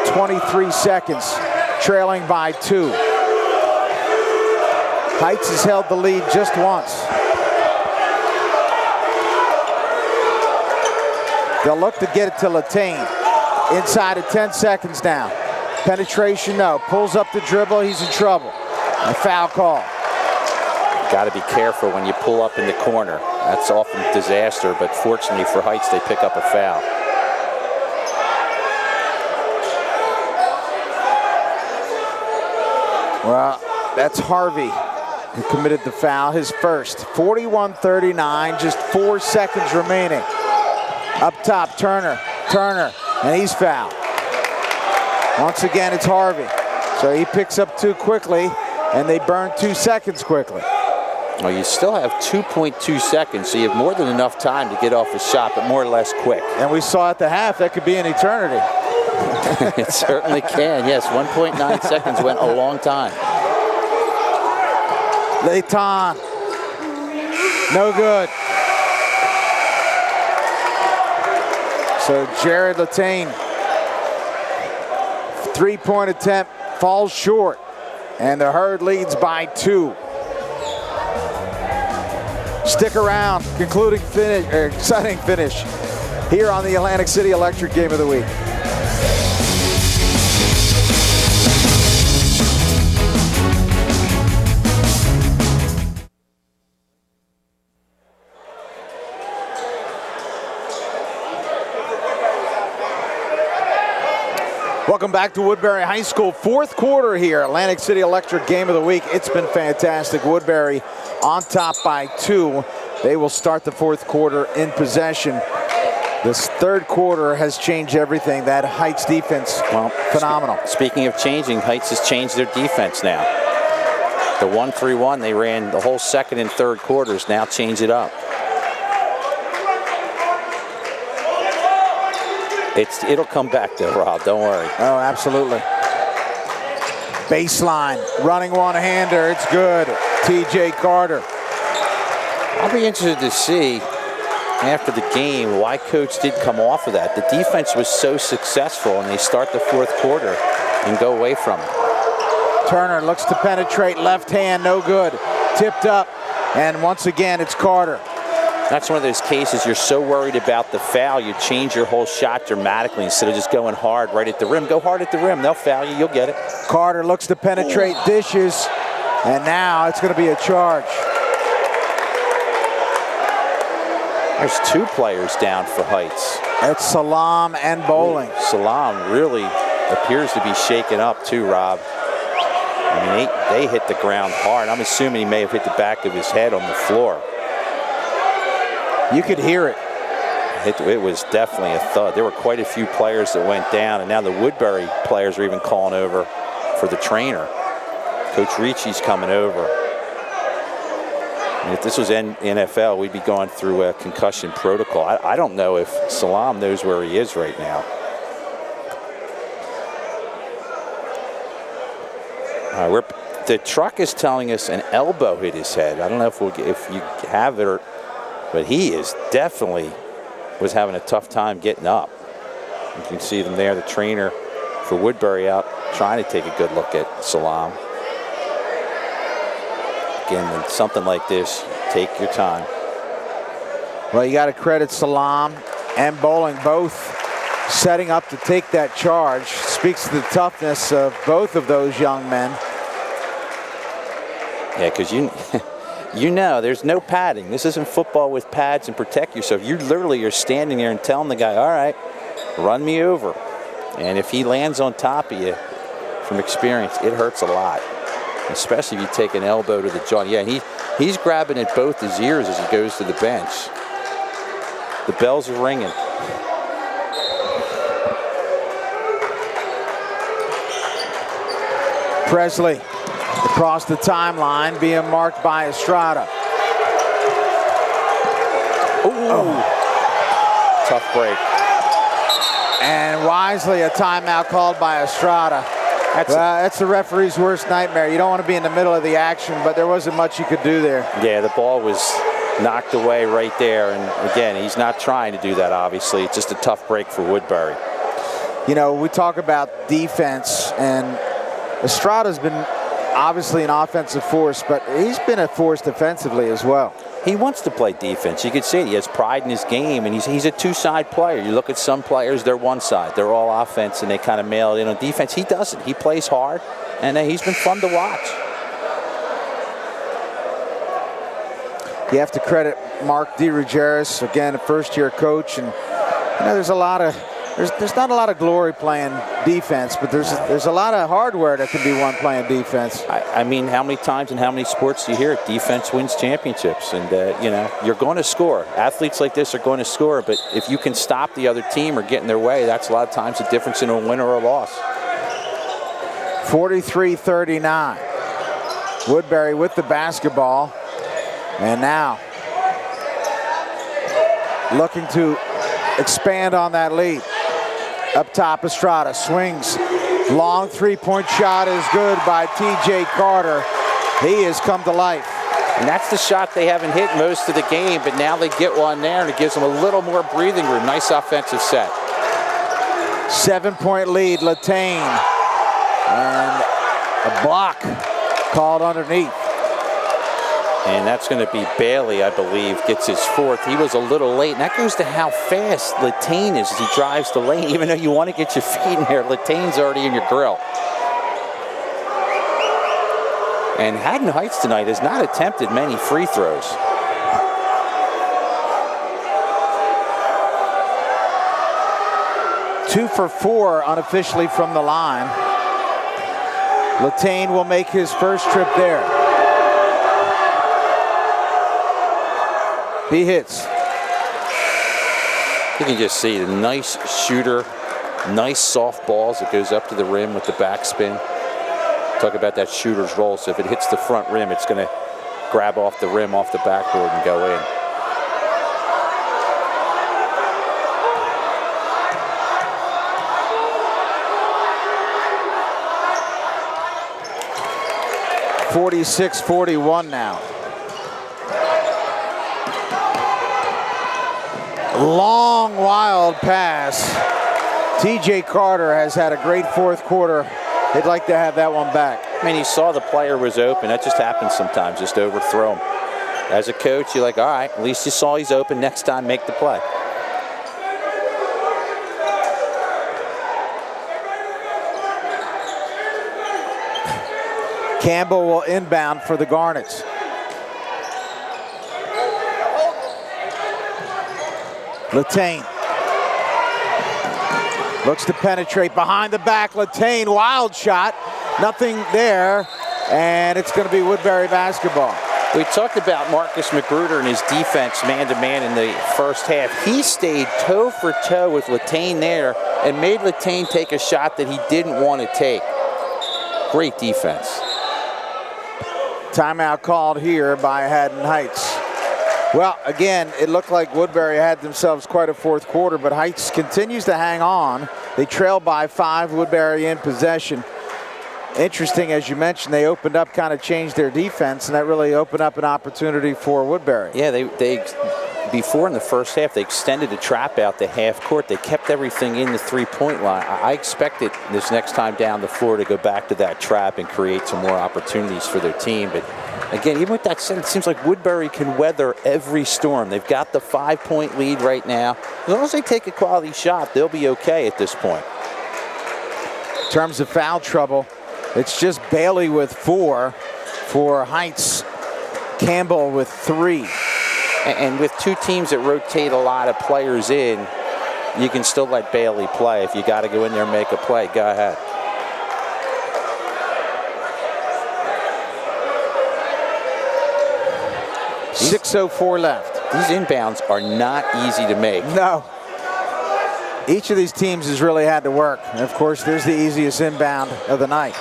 23 seconds, trailing by 2. Heights has held the lead just once. They'll look to get it to Latane. Inside of 10 seconds now. Penetration, no. Pulls up the dribble, he's in trouble. A foul call. Got to be careful when you pull up in the corner. That's often a disaster, but fortunately for Heights, they pick up a foul. Well, that's Harvey who committed the foul, his first. 41-39, just 4 seconds remaining. Up top, Turner, and he's fouled. Once again, it's Harvey. So he picks up 2 quickly, and they burn 2 seconds quickly. Well, you still have 2.2 seconds, so you have more than enough time to get off a shot, but more or less quick. And we saw at the half, that could be an eternity. It certainly can, yes. 1.9 seconds went a long time. Layton, no good. So Jared Latane, 3-point attempt, falls short, and the Herd leads by 2. Stick around, concluding finish, exciting finish here on the Atlantic City Electric Game of the Week. Welcome back to Woodbury High School. 4th quarter here, Atlantic City Electric Game of the Week. It's been fantastic. Woodbury on top by 2. They will start the 4th quarter in possession. This third quarter has changed everything. That Heights defense, well, phenomenal. Speaking of changing, Heights has changed their defense now. The 1-3-1 they ran the whole second and third quarters, now change it up. It'll come back though, Rob, don't worry. Oh, absolutely. Baseline, running one-hander, it's good. TJ Carter. I'll be interested to see after the game why Coach did come off of that. The defense was so successful, and they start the fourth quarter and go away from it. Turner looks to penetrate, left hand, no good. Tipped up, and once again, it's Carter. That's one of those cases you're so worried about the foul, you change your whole shot dramatically instead of just going hard right at the rim. Go hard at the rim. They'll foul you. You'll get it. Carter looks to penetrate, dishes, and now it's going to be a charge. There's 2 players down for Heights. It's Salam and Bowling. Salam really appears to be shaken up too, Rob. I mean, they hit the ground hard. I'm assuming he may have hit the back of his head on the floor. You could hear it. It was definitely a thud. There were quite a few players that went down, and now the Woodbury players are even calling over for the trainer. Coach Ricci's coming over. And if this was NFL, we'd be going through a concussion protocol. I don't know if Salam knows where he is right now. The truck is telling us an elbow hit his head. I don't know if you have it, but he is definitely was having a tough time getting up. You can see them there, the trainer for Woodbury out trying to take a good look at Salam. Again, when something like this, take your time. Well, you got to credit Salam and Bowling both setting up to take that charge. Speaks to the toughness of both of those young men. Yeah, because you know there's no padding. This isn't football with pads and protect yourself. You literally are standing there and telling the guy, all right, run me over. And if he lands on top of you, from experience, it hurts a lot. Especially if you take an elbow to the jaw. Yeah, he's grabbing at both his ears as he goes to the bench. The bells are ringing. Presley across the timeline being marked by Estrada. Ooh. Tough break. And wisely a timeout called by Estrada. That's the referee's worst nightmare. You don't want to be in the middle of the action, but there wasn't much you could do there. Yeah, the ball was knocked away right there. And again, he's not trying to do that, obviously. It's just a tough break for Woodbury. You know, we talk about defense, and Estrada's been obviously an offensive force, but he's been a force defensively as well. He wants to play defense. You could see it. He has pride in his game, and he's a two-side player. You look at some players, they're one side. They're all offense, and they kind of mail it in on defense. He doesn't. He plays hard, and he's been fun to watch. You have to credit Mark DeRugeris, again, a first-year coach, and you know, there's not a lot of glory playing defense, but there's a lot of hardware that can be won playing defense. I mean, how many times in how many sports do you hear it? Defense wins championships, and you know, you're going to score. Athletes like this are going to score, but if you can stop the other team or get in their way, that's a lot of times the difference in a win or a loss. 43-39. Woodbury with the basketball, and now looking to expand on that lead. Up top, Estrada swings. Long three-point shot is good by TJ Carter. He has come to life. And that's the shot they haven't hit most of the game, but now they get one there, and it gives them a little more breathing room. Nice offensive set. 7-point lead, Latane. And a block called underneath. And that's going to be Bailey, I believe, gets his fourth. He was a little late, and that goes to how fast Latane is as he drives the lane. Even though you want to get your feet in there, Latane's already in your grill. And Haddon Heights tonight has not attempted many free throws. Two for four unofficially from the line. Latane will make his first trip there. He hits. You can just see the nice shooter, nice soft balls that goes up to the rim with the backspin. Talk about that shooter's roll. So if it hits the front rim, it's going to grab off the rim, off the backboard, and go in. (46-41) now. Long, wild pass. TJ Carter has had a great fourth quarter. They'd like to have that one back. I mean, he saw the player was open. That just happens sometimes, just overthrow him. As a coach, you're like, all right, at least you saw he's open. Next time, make the play. Campbell will inbound for the Garnets. Latane looks to penetrate behind the back. Latane, wild shot. Nothing there, and it's going to be Woodbury basketball. We talked about Marcus Magruder and his defense man-to-man in the first half. He stayed toe for toe with Latane there and made Latane take a shot that he didn't want to take. Great defense. Timeout called here by Haddon Heights. Well, again, it looked like Woodbury had themselves quite a fourth quarter, but Heights continues to hang on. They trail by 5, Woodbury in possession. Interesting, as you mentioned, they opened up, kind of changed their defense, and that really opened up an opportunity for Woodbury. Yeah, they before in the first half, they extended the trap out to half court. They kept everything in the three-point line. I expected this next time down the floor to go back to that trap and create some more opportunities for their team. But again, even with that said, it seems like Woodbury can weather every storm. They've got the 5-point lead right now. As long as they take a quality shot, they'll be okay at this point. In terms of foul trouble, it's just Bailey with 4 for Heights, Campbell with 3. And with two teams that rotate a lot of players in, you can still let Bailey play. If you got to go in there and make a play, go ahead. .604 left. These inbounds are not easy to make. No. Each of these teams has really had to work. And of course, there's the easiest inbound of the night.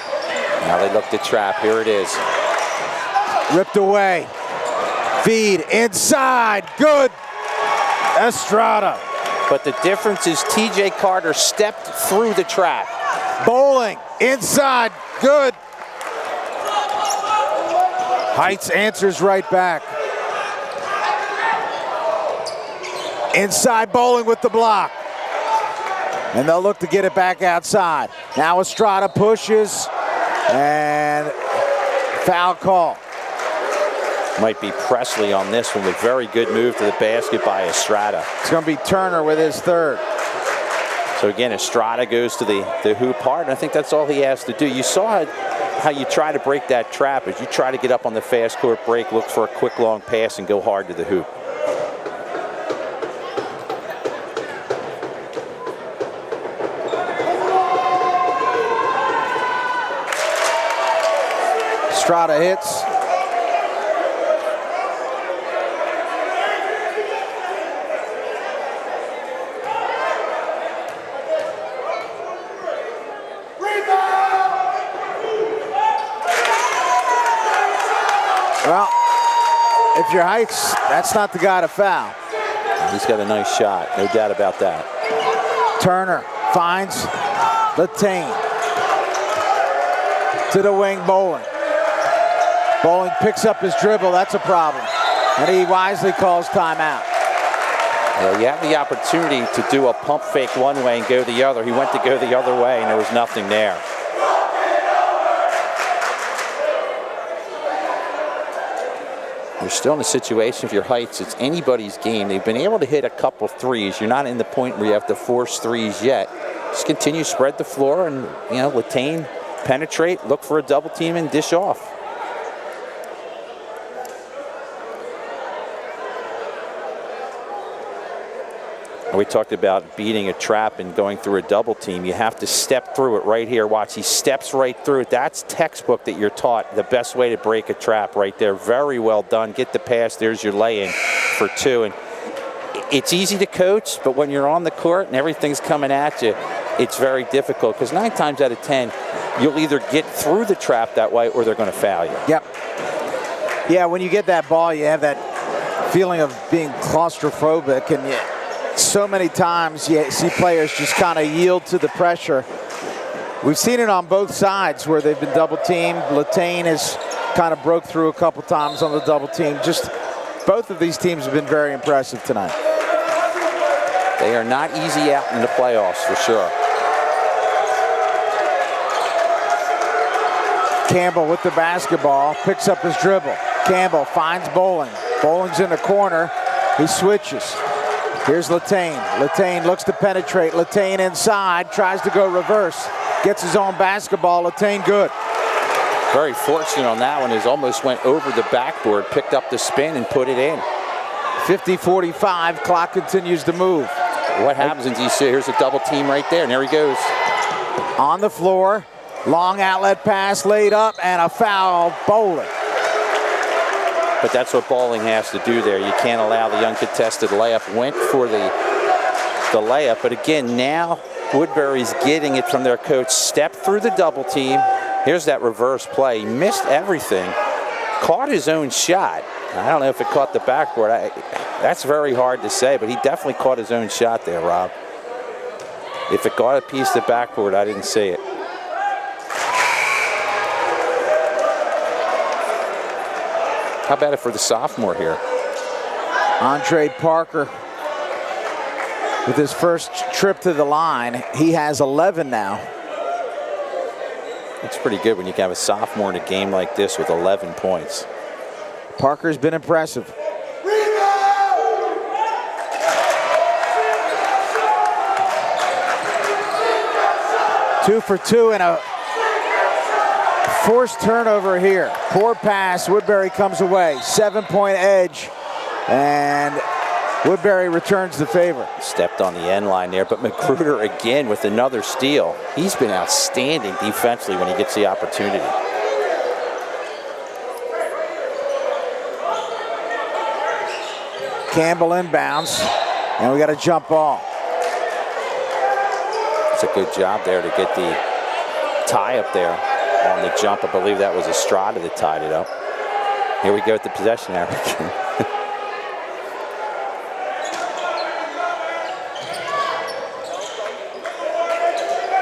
Now they look to trap. Here it is. Ripped away. Feed inside. Good. Estrada. But the difference is TJ Carter stepped through the trap. Bowling inside. Good. Heights answers right back. Inside Bowling with the block. And they'll look to get it back outside. Now Estrada pushes. And foul call. Might be Presley on this one. A very good move to the basket by Estrada. It's going to be Turner with his 3rd. So again, Estrada goes to the hoop hard, and I think that's all he has to do. You saw how you try to break that trap as you try to get up on the fast court break, look for a quick long pass, and go hard to the hoop. Estrada hits. Well, if you're Heights, that's not the guy to foul. He's got a nice shot, no doubt about that. Turner finds Latane. To the wing, Bowling. Bowling picks up his dribble, that's a problem. And he wisely calls timeout. Well, you have the opportunity to do a pump fake one way and go the other. He went to go the other way, and there was nothing there. You're still in a situation, if you're Heights, it's anybody's game. They've been able to hit a couple threes. You're not in the point where you have to force threes yet. Just continue, spread the floor, and, you know, Latane, penetrate, look for a double team, and dish off. We talked about beating a trap and going through a double team. You have to step through it right here. Watch, he steps right through it. That's textbook that you're taught the best way to break a trap right there. Very well done. Get the pass. There's your lay-in for 2. And it's easy to coach, but when you're on the court and everything's coming at you, it's very difficult because 9 times out of 10, you'll either get through the trap that way or they're going to foul you. Yep. Yeah, when you get that ball, you have that feeling of being claustrophobic, and so many times you see players just kind of yield to the pressure. We've seen it on both sides where they've been double teamed. Latane has kind of broke through a couple times on the double team. Just both of these teams have been very impressive tonight. They are not easy out in the playoffs for sure. Campbell with the basketball, picks up his dribble. Campbell finds Bowling. Bowling's in the corner. He switches. Here's Latane. Latane looks to penetrate. Latane inside, tries to go reverse. Gets his own basketball. Latane good. Very fortunate on that one. He almost went over the backboard, picked up the spin, and put it in. 50-45, clock continues to move. What happens in DC? Here's a double team right there, and there he goes. On the floor, long outlet pass laid up, and a foul. Bowling. But that's what Bowling has to do there. You can't allow the uncontested layup. Went for the layup, but again, now Woodbury's getting it from their coach. Step through the double team. Here's that reverse play. He missed everything. Caught his own shot. I don't know if it caught the backboard. That's very hard to say, but he definitely caught his own shot there, Rob. If it got a piece of the backboard, I didn't see it. How about it for the sophomore here? Andre Parker with his first trip to the line. He has 11 now. It's pretty good when you can have a sophomore in a game like this with 11 points. Parker's been impressive. Two for two and a forced turnover here. Poor pass. Woodbury comes away. 7-point edge. And Woodbury returns the favor. Stepped on the end line there, but Magruder again with another steal. He's been outstanding defensively when he gets the opportunity. Campbell inbounds, and we got a jump ball. It's a good job there to get the tie up there on the jump. I believe that was Estrada that tied it up. Here we go with the possession arrow again.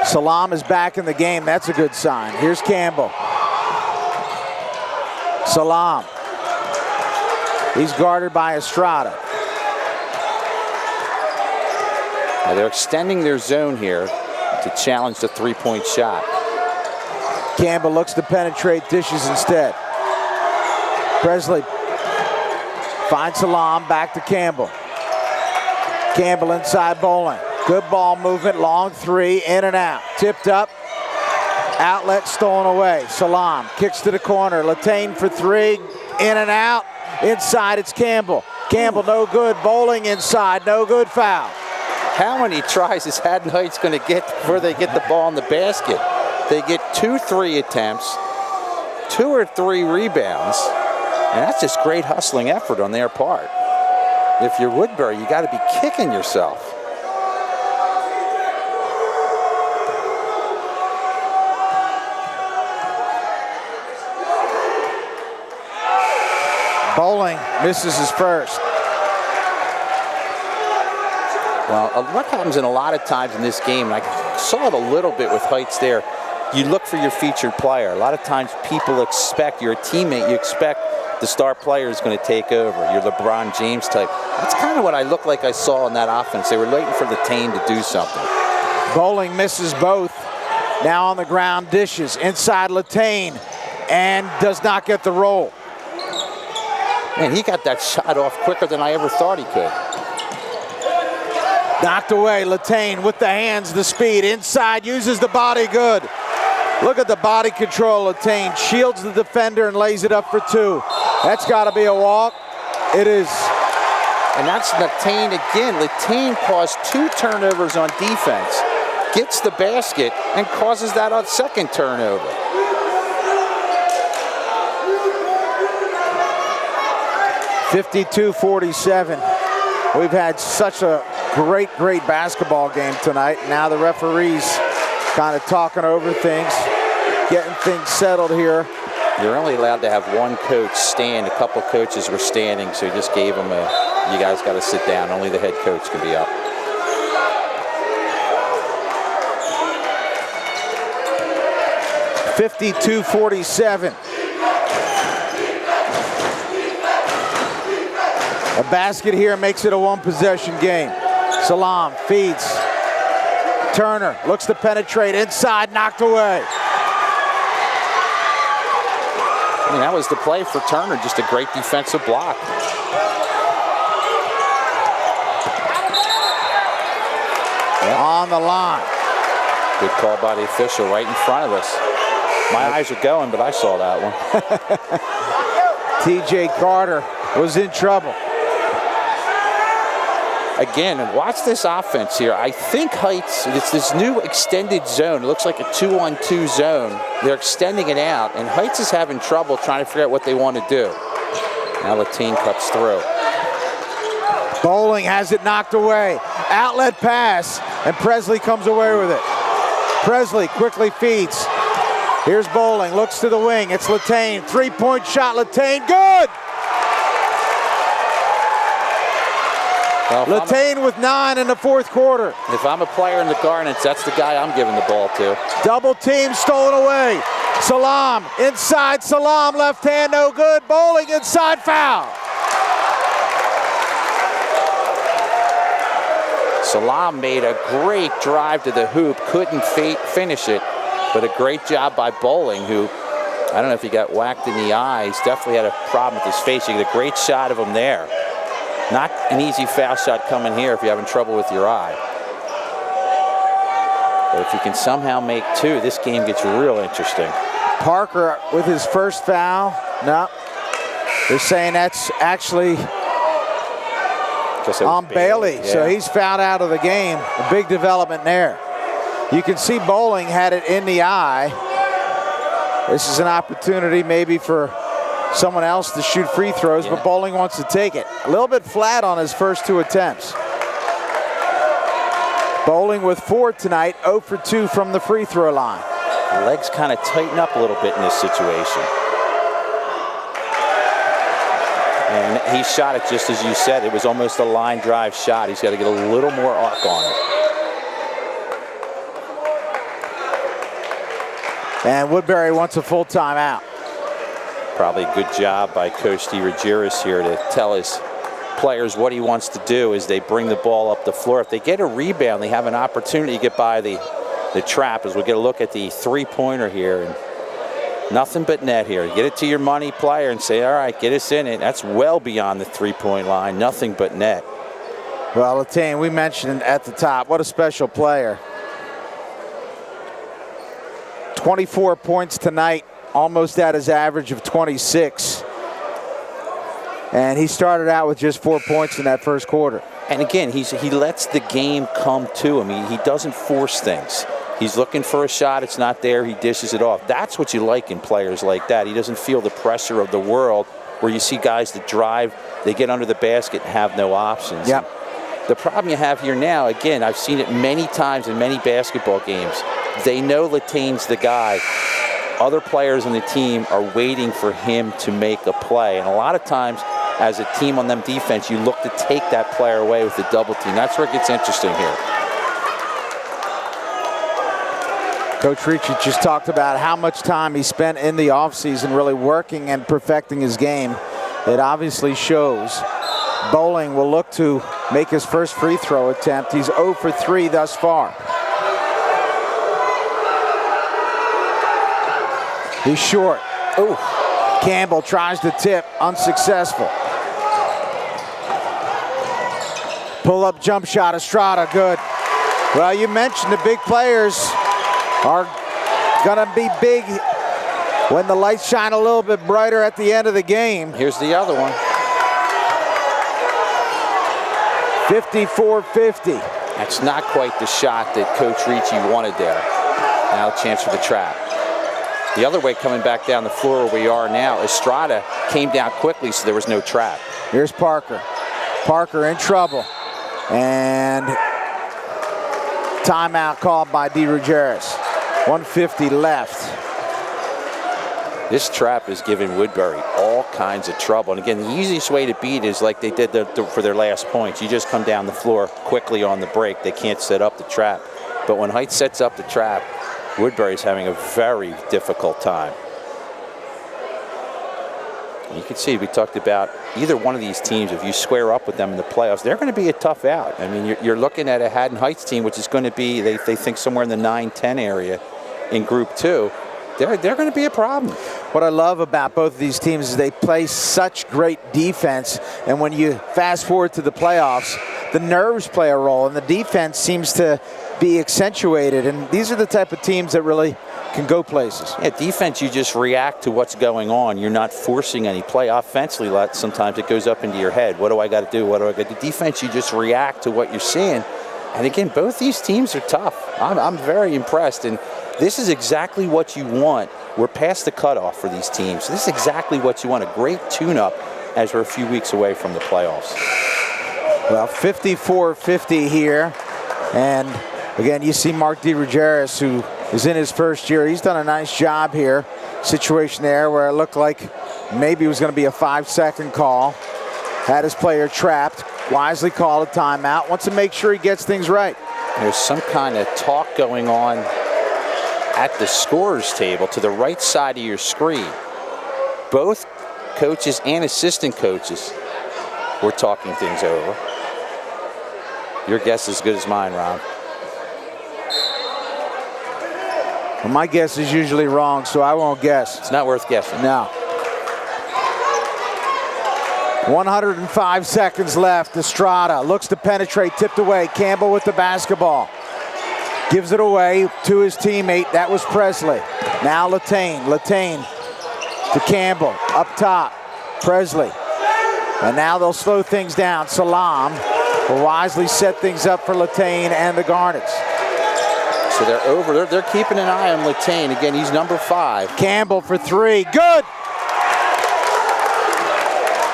Salam is back in the game. That's a good sign. Here's Campbell. Salam. He's guarded by Estrada. Now they're extending their zone here to challenge the three-point shot. Campbell looks to penetrate, dishes instead. Presley finds Salam, back to Campbell. Campbell inside Bowling. Good ball movement, long three, in and out. Tipped up, outlet stolen away. Salam kicks to the corner. Latane for three, in and out. Inside, it's Campbell. Campbell, no good. Bowling inside, no good, foul. How many tries is Haddon Heights going to get before they get the ball in the basket? They get 2-3 attempts, 2 or 3 rebounds, and that's just great hustling effort on their part. If you're Woodbury, you got to be kicking yourself. Bowling misses his first. Well, what happens in a lot of times in this game, and I saw it a little bit with Heights there, you look for your featured player. A lot of times people expect, you're a teammate, you expect the star player is going to take over. You're LeBron James type. That's kind of what I look like I saw in that offense. They were waiting for Latane to do something. Bowling misses both. Now on the ground, dishes. Inside Latane, and does not get the roll. Man, he got that shot off quicker than I ever thought he could. Knocked away, Latane with the hands, the speed. Inside, uses the body, good. Look at the body control, Latane. Shields the defender and lays it up for two. That's got to be a walk. It is. And that's Latane again. Latane caused 2 turnovers on defense, gets the basket, and causes that second turnover. .52-47. We've had such a great basketball game tonight. Now the referees kind of talking over things, getting things settled here. You're only allowed to have one coach stand. A couple coaches were standing, so he just gave them you guys got to sit down. Only the head coach can be up. (52-47). A basket here makes it a one-possession game. Salam feeds. Turner looks to penetrate inside, knocked away. I mean, that was the play for Turner, just a great defensive block. On the line. Good call by the official right in front of us. My eyes are going, but I saw that one. TJ Carter was in trouble. Again, watch this offense here. I think Heights, it's this new extended zone. It looks like a 2-on-2 zone. They're extending it out, and Heights is having trouble trying to figure out what they want to do. Now Latine cuts through. Bowling has it knocked away. Outlet pass, and Presley comes away with it. Presley quickly feeds. Here's Bowling, looks to the wing. It's Latine, three-point shot, Latine, good! Well, Latine with 9 in the fourth quarter. If I'm a player in the Garnets, that's the guy I'm giving the ball to. Double team stolen away. Salam, inside Salam, left hand, no good. Bowling, inside foul. Salam made a great drive to the hoop, couldn't finish it, but a great job by Bowling, who, I don't know if he got whacked in the eyes, definitely had a problem with his face. You get a great shot of him there. Not an easy foul shot coming here if you're having trouble with your eye. But if you can somehow make two, this game gets real interesting. Parker with his first foul. No, they're saying that's actually on Bailey. Yeah. So he's fouled out of the game. A big development there. You can see Bowling had it in the eye. This is an opportunity maybe for someone else to shoot free throws, but Bowling wants to take it. A little bit flat on his first two attempts. Bowling with 4 tonight, 0 for 2 from the free throw line. The legs kind of tighten up a little bit in this situation. And he shot it just as you said. It was almost a line drive shot. He's got to get a little more arc on it. And Woodbury wants a full timeout. Probably a good job by Coach DeRogeris here to tell his players what he wants to do as they bring the ball up the floor. If they get a rebound, they have an opportunity to get by the trap, as we get a look at the three-pointer here. And nothing but net here. Get it to your money player and say, all right, get us in it. That's well beyond the three-point line. Nothing but net. Well, Latine, we mentioned at the top, what a special player. 24 points tonight, almost at his average of 26. And he started out with just 4 points in that first quarter. And again, he lets the game come to him. He doesn't force things. He's looking for a shot, it's not there, he dishes it off. That's what you like in players like that. He doesn't feel the pressure of the world where you see guys that drive, they get under the basket and have no options. Yep. The problem you have here now, again, I've seen it many times in many basketball games. They know Latine's the guy. Other players on the team are waiting for him to make a play. And a lot of times, as a team on them defense, you look to take that player away with the double team. That's where it gets interesting here. Coach Ricci just talked about how much time he spent in the offseason really working and perfecting his game. It obviously shows. Bowling will look to make his first free throw attempt. He's 0 for 3 thus far. He's short. Ooh. Campbell tries to tip, unsuccessful. Pull-up jump shot, Estrada, good. Well, you mentioned the big players are gonna be big when the lights shine a little bit brighter at the end of the game. Here's the other one. 54-50. That's not quite the shot that Coach Ricci wanted there. Now a chance for the trap. The other way, coming back down the floor where we are now, Estrada came down quickly, so there was no trap. Here's Parker. Parker in trouble. And timeout called by DeRuggiero. 1:50 left. This trap is giving Woodbury all kinds of trouble. And again, the easiest way to beat is like they did for their last points. You just come down the floor quickly on the break. They can't set up the trap. But when Heights sets up the trap, Woodbury's having a very difficult time. And you can see, we talked about either one of these teams, if you square up with them in the playoffs, they're going to be a tough out. I mean, you're looking at a Haddon Heights team, which is going to be, they think somewhere in the 9-10 area in Group 2. They're going to be a problem. What I love about both of these teams is they play such great defense, and when you fast forward to the playoffs, the nerves play a role, and the defense seems to be accentuated, and these are the type of teams that really can go places. Yeah, defense, you just react to what's going on. You're not forcing any play. Offensively, sometimes it goes up into your head. What do I got to do? What do I got to do? Defense, you just react to what you're seeing. And again, both these teams are tough. I'm very impressed, and this is exactly what you want. We're past the cutoff for these teams. This is exactly what you want, a great tune-up as we're a few weeks away from the playoffs. Well, 54-50 here. And again, you see Mark DeRuggiero, who is in his first year. He's done a nice job here. Situation there where it looked like maybe it was going to be a 5-second call. Had his player trapped. Wisely called a timeout. Wants to make sure he gets things right. There's some kind of talk going on at the scorer's table to the right side of your screen. Both coaches and assistant coaches were talking things over. Your guess is as good as mine, Rob. Well, my guess is usually wrong, so I won't guess. It's not worth guessing. No. 105 seconds left. Estrada looks to penetrate, tipped away. Campbell with the basketball. Gives it away to his teammate. That was Presley. Now Latane. Latane to Campbell. Up top. Presley. And now they'll slow things down. Salam will wisely set things up for Latane and the Garnets. So they're over. They're keeping an eye on Latane. Again, he's number 5. Campbell for 3. Good!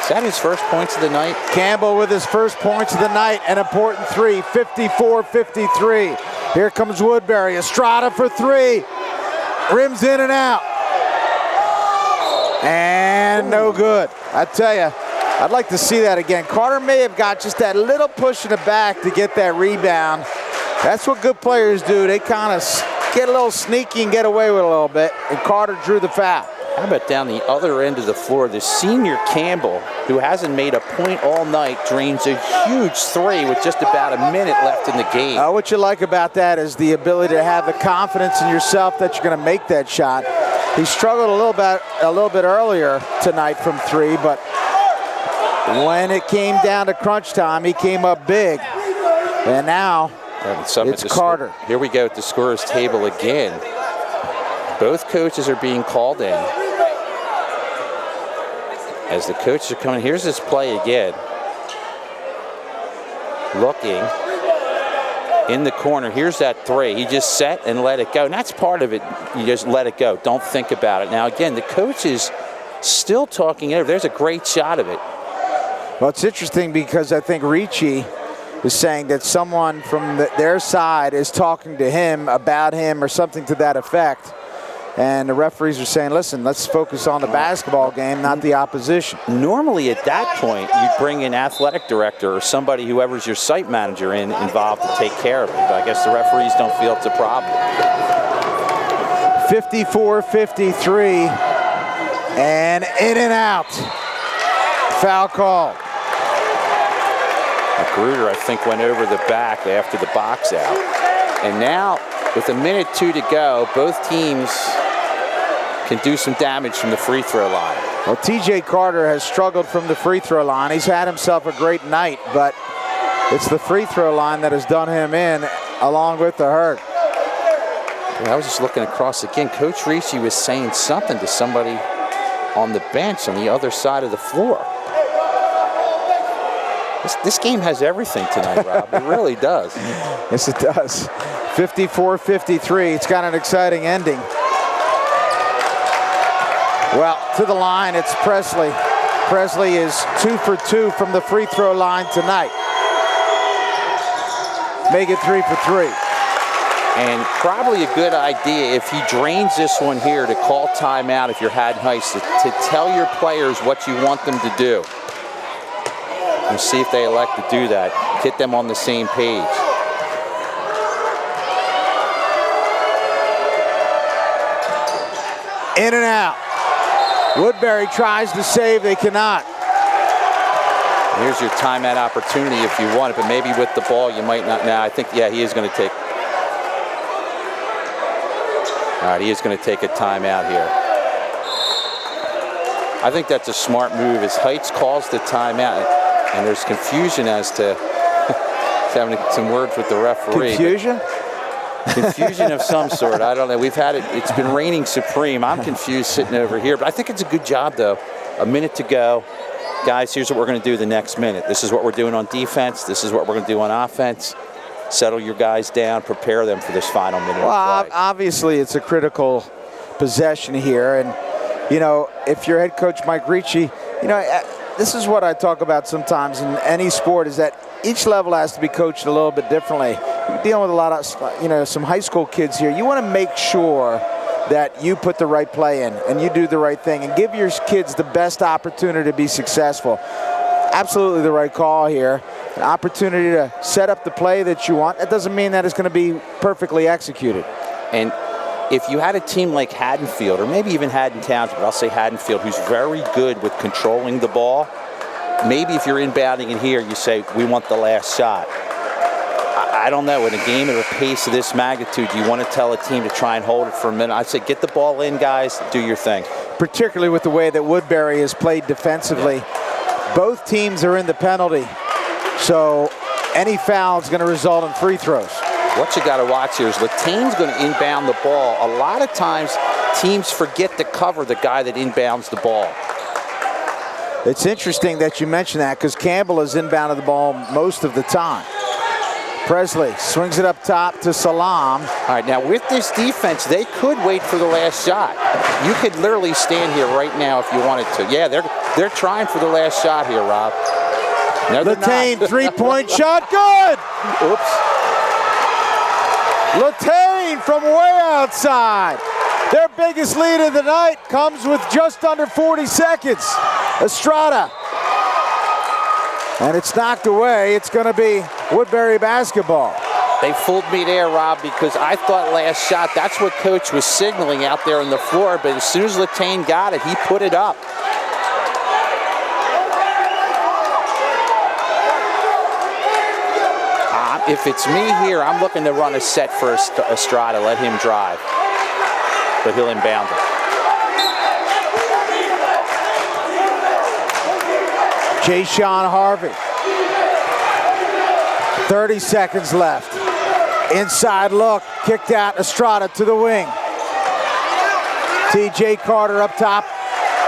Is that his first points of the night? Campbell with his first points of the night. An important 3. 54-53. Here comes Woodbury. Estrada for 3. Rims in and out. And no good. I tell you, I'd like to see that again. Carter may have got just that little push in the back to get that rebound. That's what good players do. They kind of get a little sneaky and get away with it a little bit. And Carter drew the foul. How about down the other end of the floor, the senior Campbell, who hasn't made a point all night, drains a huge 3 with just about a minute left in the game. What you like about that is the ability to have the confidence in yourself that you're going to make that shot. He struggled a little bit earlier tonight from 3, but when it came down to crunch time, he came up big. And now it's Carter. Here we go at the scorer's table again. Both coaches are being called in. As the coaches are coming, here's this play again. Looking in the corner, here's that 3. He just set and let it go. And that's part of it. You just let it go. Don't think about it. Now, again, the coach is still talking. There's a great shot of it. Well, it's interesting because I think Ricci is saying that someone from their side is talking to him about him or something to that effect. And the referees are saying, listen, let's focus on the basketball game, not the opposition. Normally at that point, you'd bring an athletic director or somebody, whoever's your site manager, involved to take care of it. But I guess the referees don't feel it's a problem. 54-53. And in and out. Foul call. Magruder, I think, went over the back after the box out. And now, with a minute 2 to go, both teams can do some damage from the free throw line. Well, TJ Carter has struggled from the free throw line. He's had himself a great night, but it's the free throw line that has done him in, along with the hurt. I was just looking across again. Coach Ricci was saying something to somebody on the bench on the other side of the floor. This game has everything tonight, Rob. It really does. Yes, it does. 54-53. It's got an exciting ending. Well, to the line, it's Presley. Presley is 2 for 2 from the free throw line tonight. Make it 3 for 3. And probably a good idea if he drains this one here to call timeout if you're Haddon Heights to tell your players what you want them to do. And see if they elect to do that. Get them on the same page. In and out. Woodbury tries to save, they cannot. Here's your timeout opportunity if you want it, but maybe with the ball you might not. Now I think, yeah, he is going to take. All right, he is going to take a timeout here. I think that's a smart move as Heights calls the timeout, and there's confusion as to having some words with the referee. Confusion? Confusion of some sort. I don't know. We've had it. It's been reigning supreme. I'm confused sitting over here, but I think it's a good job, though. A minute to go. Guys, here's what we're going to do the next minute. This is what we're doing on defense. This is what we're going to do on offense. Settle your guys down. Prepare them for this final minute Well, of play. obviously, it's a critical possession here. And, you know, if you're head coach Mike Ricci, you know, this is what I talk about sometimes in any sport is that each level has to be coached a little bit differently. You're dealing with a lot of, you know, some high school kids here. You want to make sure that you put the right play in and you do the right thing and give your kids the best opportunity to be successful. Absolutely the right call here. An opportunity to set up the play that you want. That doesn't mean that it's going to be perfectly executed. And if you had a team like Haddonfield, or maybe even Haddon Towns, but I'll say Haddonfield, who's very good with controlling the ball, maybe if you're inbounding in here, you say, we want the last shot. I don't know. In a game at a pace of this magnitude, you want to tell a team to try and hold it for a minute. I'd say get the ball in, guys. Do your thing. Particularly with the way that Woodbury has played defensively. Both teams are in the penalty, so any foul is going to result in free throws. What you got to watch here is Latane's going to inbound the ball. A lot of times, teams forget to cover the guy that inbounds the ball. It's interesting that you mention that because Campbell has inbounded the ball most of the time. Presley swings it up top to Salam. All right, now with this defense, they could wait for the last shot. You could literally stand here right now if you wanted to. Yeah, they're trying for the last shot here, Rob. No, Latane, three-point shot, good! Oops. Latane from way outside. Their biggest lead of the night comes with just under 40 seconds. Estrada. And it's knocked away. It's going to be Woodbury basketball. They fooled me there, Rob, because I thought last shot, that's what Coach was signaling out there on the floor, but as soon as Latane got it, he put it up. If it's me here, I'm looking to run a set for Estrada, let him drive. But he'll inbound it. Jay-Sean Harvey. 30 seconds left. Inside look, kicked out Estrada to the wing. TJ Carter up top.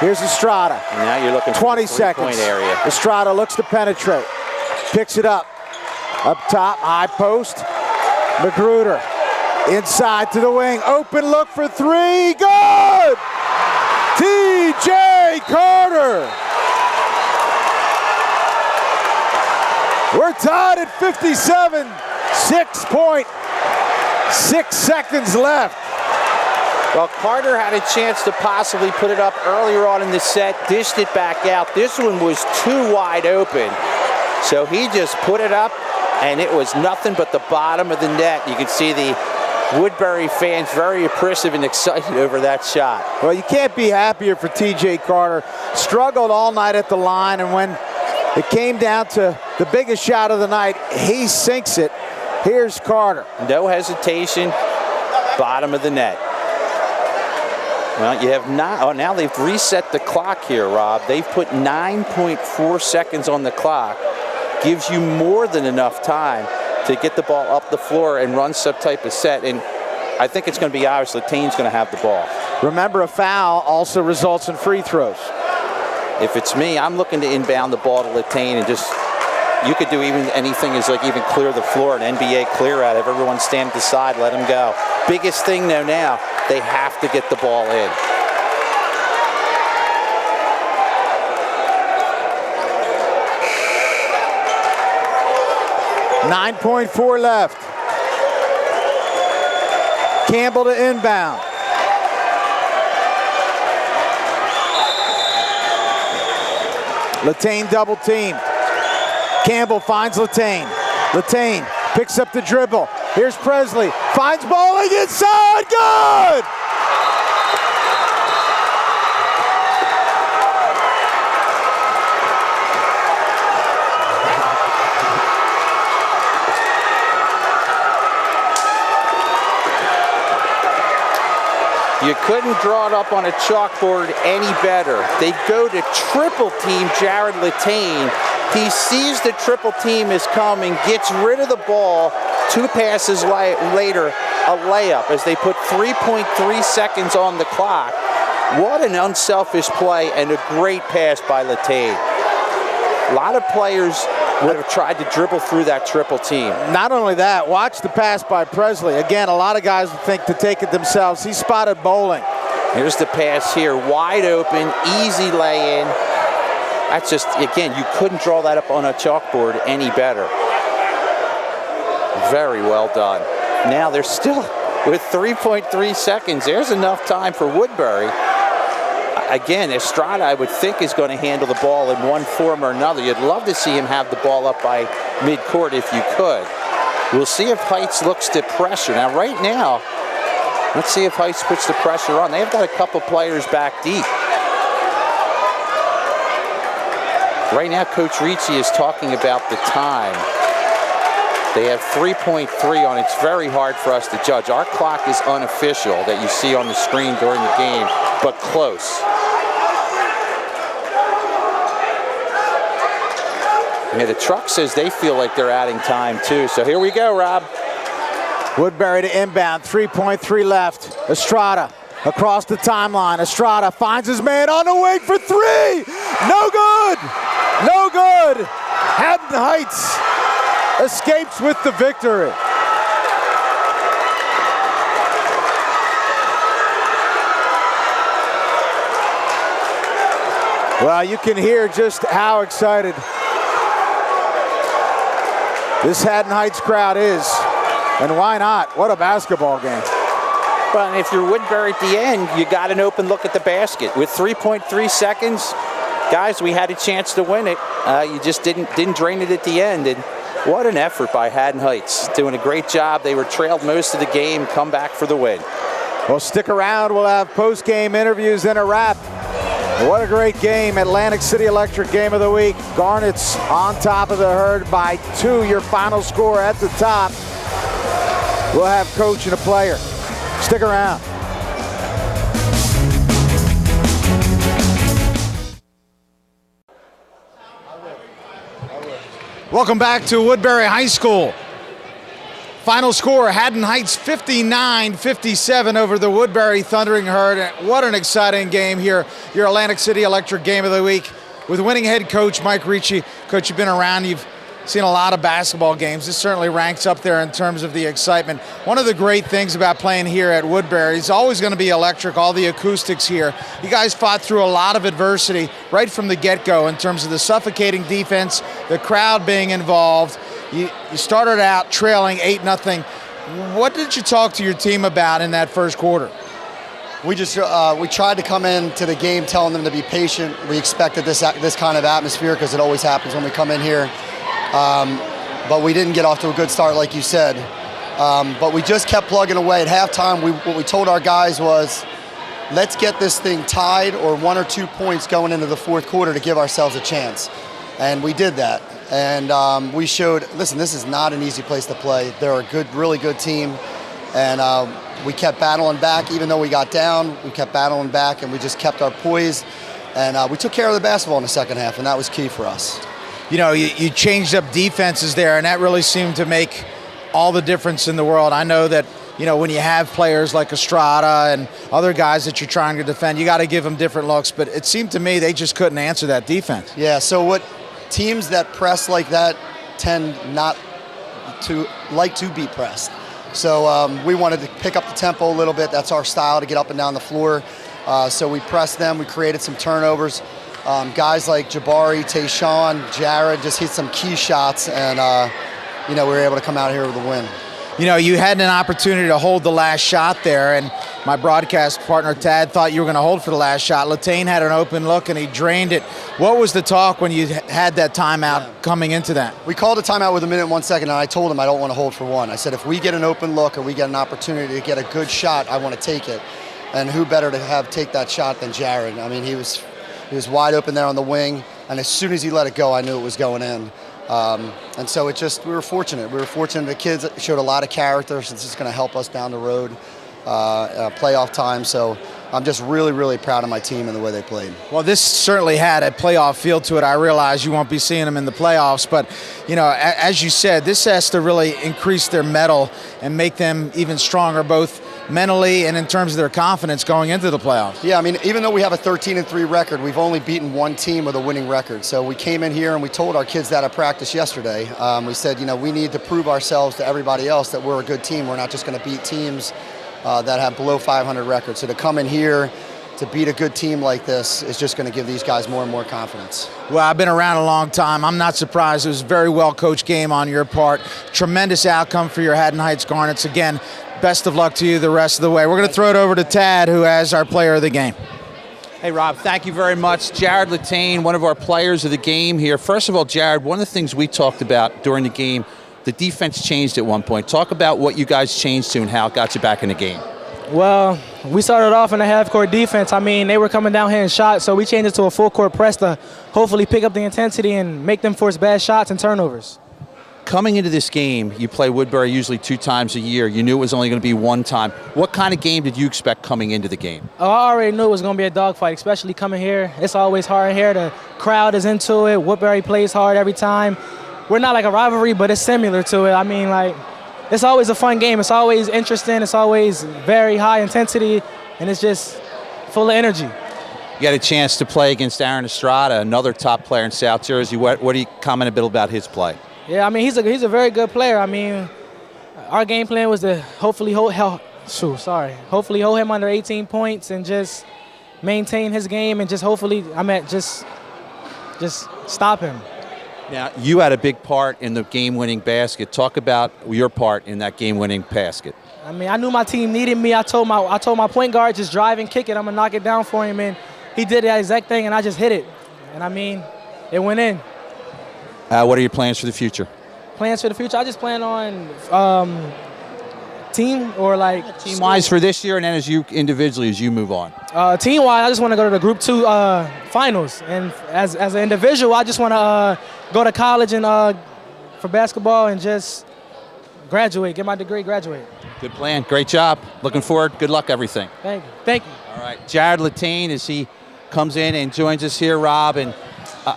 Here's Estrada. And now you're looking for 20 the seconds. three-point area. Estrada looks to penetrate. Picks it up. Up top, high post. Magruder inside to the wing. Open look for three. Good! TJ Carter. We're tied at 57. 6.6 seconds left. Well, Carter had a chance to possibly put it up earlier on in the set, dished it back out. This one was too wide open. So he just put it up, and it was nothing but the bottom of the net. You can see the Woodbury fans very appreciative and excited over that shot. Well, you can't be happier for TJ Carter. Struggled all night at the line, and when it came down to the biggest shot of the night, he sinks it. Here's Carter. No hesitation, bottom of the net. Well, you have not. Oh, now they've reset the clock here, Rob. They've put 9.4 seconds on the clock. Gives you more than enough time to get the ball up the floor and run some type of set. And I think it's going to be obvious Latane's going to have the ball. Remember, a foul also results in free throws. If it's me, I'm looking to inbound the ball to Latane and just, you could do even anything is like even clear the floor, an NBA clear out. If everyone stand aside, let them go. Biggest thing though now, they have to get the ball in. 9.4 left. Campbell to inbound. Latane double teamed. Campbell finds Latane. Latane picks up the dribble. Here's Presley. Finds bowling inside. Good! You couldn't draw it up on a chalkboard any better. They go to triple team Jared Latane. He sees the triple team is coming, gets rid of the ball. 2 passes later, a layup as they put 3.3 seconds on the clock. What an unselfish play and a great pass by Latane. A lot of players would have tried to dribble through that triple team. Not only that, watch the pass by Presley. Again, a lot of guys would think to take it themselves. He spotted bowling. Here's the pass here, wide open, easy lay-in. That's just, again, you couldn't draw that up on a chalkboard any better. Very well done. Now they're still with 3.3 seconds. There's enough time for Woodbury. Again, Estrada, I would think, is going to handle the ball in one form or another. You'd love to see him have the ball up by midcourt if you could. We'll see if Heights looks to pressure. Now, right now, let's see if Heights puts the pressure on. They've got a couple players back deep. Right now, Coach Ricci is talking about the time. They have 3.3 on. It's very hard for us to judge. Our clock is unofficial that you see on the screen during the game, but close. Yeah, the truck says they feel like they're adding time too. So here we go, Rob. Woodbury to inbound, 3.3 left. Estrada across the timeline. Estrada finds his man on the wing for 3. No good. No good. Haddon Heights escapes with the victory. Well, you can hear just how excited this Haddon Heights crowd is. And why not? What a basketball game. Well, and if you're Woodbury at the end, you got an open look at the basket. With 3.3 seconds, guys, we had a chance to win it. You just didn't drain it at the end. And what an effort by Haddon Heights. Doing a great job. They were trailed most of the game, come back for the win. Well, stick around. We'll have post-game interviews and a wrap. What a great game. Atlantic City Electric Game of the Week. Garnet's on top of the herd by 2. Your final score at the top. We'll have coach and a player. Stick around. Welcome back to Woodbury High School. Final score, Haddon Heights 59-57 over the Woodbury Thundering Herd. What an exciting game here, your Atlantic City Electric Game of the Week with winning head coach Mike Ricci. Coach, you've been around, you've seen a lot of basketball games. This certainly ranks up there in terms of the excitement. One of the great things about playing here at Woodbury is always going to be electric, all the acoustics here. You guys fought through a lot of adversity right from the get-go in terms of the suffocating defense, the crowd being involved. You started out trailing 8-0. What did you talk to your team about in that first quarter? We just we tried to come into the game telling them to be patient. We expected this kind of atmosphere because it always happens when we come in here. But we didn't get off to a good start, like you said. But we just kept plugging away. At halftime, what we told our guys was, let's get this thing tied or 1 or 2 points going into the fourth quarter to give ourselves a chance. And we did that. And we showed, listen, this is not an easy place to play. They're a good, really good team. And we kept battling back. Even though we got down, we kept battling back, and we just kept our poise. And we took care of the basketball in the second half, and that was key for us. You know, you changed up defenses there, and that really seemed to make all the difference in the world. I know that, you know, when you have players like Estrada and other guys that you're trying to defend, you got to give them different looks. But it seemed to me they just couldn't answer that defense. Yeah, so what teams that press like that tend not to like to be pressed. So we wanted to pick up the tempo a little bit. That's our style, to get up and down the floor. So we pressed them. We created some turnovers. Guys like Jabari, Tayshawn, Jared just hit some key shots, and we were able to come out here with a win. You had an opportunity to hold the last shot there, and my broadcast partner, Tad, thought you were going to hold for the last shot. Latane had an open look, and he drained it. What was the talk when you had that timeout coming into that? We called a timeout with 1 minute and 1 second, and I told him I don't want to hold for one. I said, if we get an open look or we get an opportunity to get a good shot, I want to take it. And who better to take that shot than Jared? I mean, he was wide open there on the wing, and as soon as he let it go, I knew it was going in. And so we were fortunate. We were fortunate. The kids showed a lot of character, so this is going to help us down the road, playoff time. So I'm just really, really proud of my team and the way they played. Well, this certainly had a playoff feel to it. I realize you won't be seeing them in the playoffs, but, as you said, this has to really increase their mettle and make them even stronger, both mentally and in terms of their confidence going into the playoffs. Yeah, I mean, even though we have a 13-3 record, we've only beaten one team with a winning record. So we came in here and we told our kids that at practice yesterday. We said, we need to prove ourselves to everybody else that we're a good team. We're not just going to beat teams that have below 500 records. So to come in here to beat a good team like this is just going to give these guys more and more confidence. Well, I've been around a long time. I'm not surprised. It was a very well-coached game on your part. Tremendous outcome for your Haddon Heights Garnets. Again, best of luck to you the rest of the way. We're going to throw it over to Tad, who has our player of the game. Hey, Rob, thank you very much. Jared Latane, one of our players of the game here. First of all, Jared, one of the things we talked about during the game, the defense changed at one point. Talk about what you guys changed to and how it got you back in the game. Well, we started off in a half-court defense. I mean, they were coming down here and shot, so we changed it to a full-court press to hopefully pick up the intensity and make them force bad shots and turnovers. Coming into this game, you play Woodbury usually 2 times a year. You knew it was only going to be one time. What kind of game did you expect coming into the game? Oh, I already knew it was going to be a dogfight, especially coming here. It's always hard here. The crowd is into it. Woodbury plays hard every time. We're not like a rivalry, but it's similar to it. I mean, it's always a fun game. It's always interesting. It's always very high intensity, and it's just full of energy. You had a chance to play against Aaron Estrada, another top player in South Jersey. What do you comment a bit about his play? Yeah, I mean, he's a very good player. I mean, our game plan was to hopefully hold him under 18 points and just maintain his game and just hopefully, just stop him. Now, you had a big part in the game-winning basket. Talk about your part in that game-winning basket. I mean, I knew my team needed me. I told my point guard, just drive and kick it. I'm going to knock it down for him, and he did that exact thing, and I just hit it. And, I mean, it went in. What are your plans for the future? Plans for the future? I just plan on team or team-wise for this year, and then as you move on. Team-wise, I just want to go to the Group 2 finals, and as an individual, I just want to go to college and for basketball and just graduate, get my degree, graduate. Good plan. Great job. Looking forward. Good luck, everything. Thank you. Thank you. All right. Jared Latane, as he comes in and joins us here, Rob, and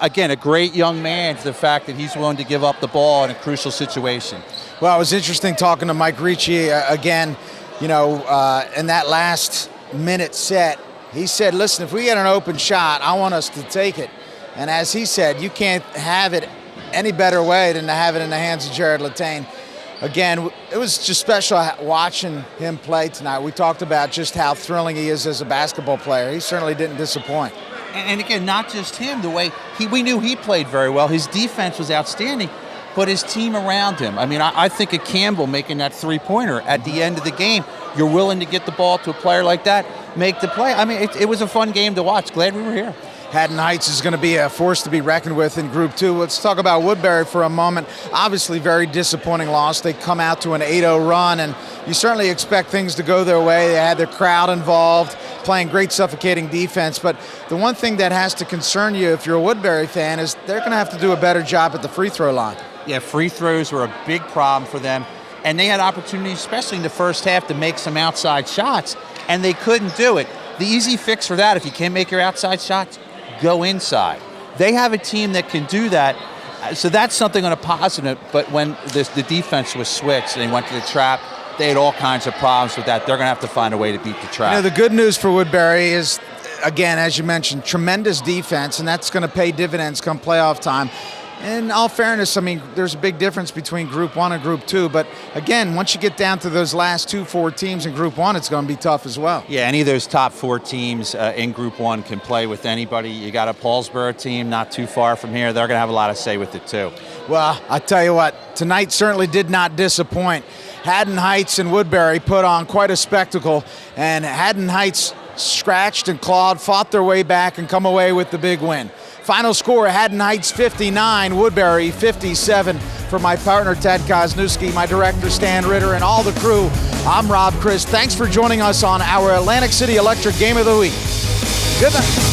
again, a great young man to the fact that he's willing to give up the ball in a crucial situation. Well, it was interesting talking to Mike Ricci again, in that last minute set. He said, listen, if we get an open shot, I want us to take it. And as he said, you can't have it any better way than to have it in the hands of Jared Latane. Again, it was just special watching him play tonight. We talked about just how thrilling he is as a basketball player. He certainly didn't disappoint. And again, not just him, the way we knew he played very well. His defense was outstanding, but his team around him. I mean, I think of Campbell making that three-pointer at the end of the game. You're willing to get the ball to a player like that, make the play. I mean, it was a fun game to watch. Glad we were here. Haddon Heights is going to be a force to be reckoned with in Group 2. Let's talk about Woodbury for a moment. Obviously, very disappointing loss. They come out to an 8-0 run, and you certainly expect things to go their way. They had their crowd involved, playing great suffocating defense. But the one thing that has to concern you if you're a Woodbury fan is they're going to have to do a better job at the free throw line. Yeah, free throws were a big problem for them. And they had opportunities, especially in the first half, to make some outside shots, and they couldn't do it. The easy fix for that, if you can't make your outside shots, go inside. They have a team that can do that, so that's something on a positive. But when the defense was switched and they went to the trap, they had all kinds of problems with that. They're going to have to find a way to beat the trap. The good news for Woodbury is, again, as you mentioned, tremendous defense, and that's going to pay dividends come playoff time. In all fairness, I mean, there's a big difference between Group 1 and Group 2, but again, once you get down to those last 4 teams in Group 1, it's going to be tough as well. Yeah, any of those top 4 teams in Group 1 can play with anybody. You got a Paulsboro team not too far from here. They're going to have a lot of say with it, too. Well, I tell you what, tonight certainly did not disappoint. Haddon Heights and Woodbury put on quite a spectacle, and Haddon Heights scratched and clawed, fought their way back, and come away with the big win. Final score, Haddon Heights 59, Woodbury 57. For my partner, Tadd Kozeniewski, my director, Stan Ritter, and all the crew, I'm Rob Chris. Thanks for joining us on our Atlantic City Electric Game of the Week. Good night.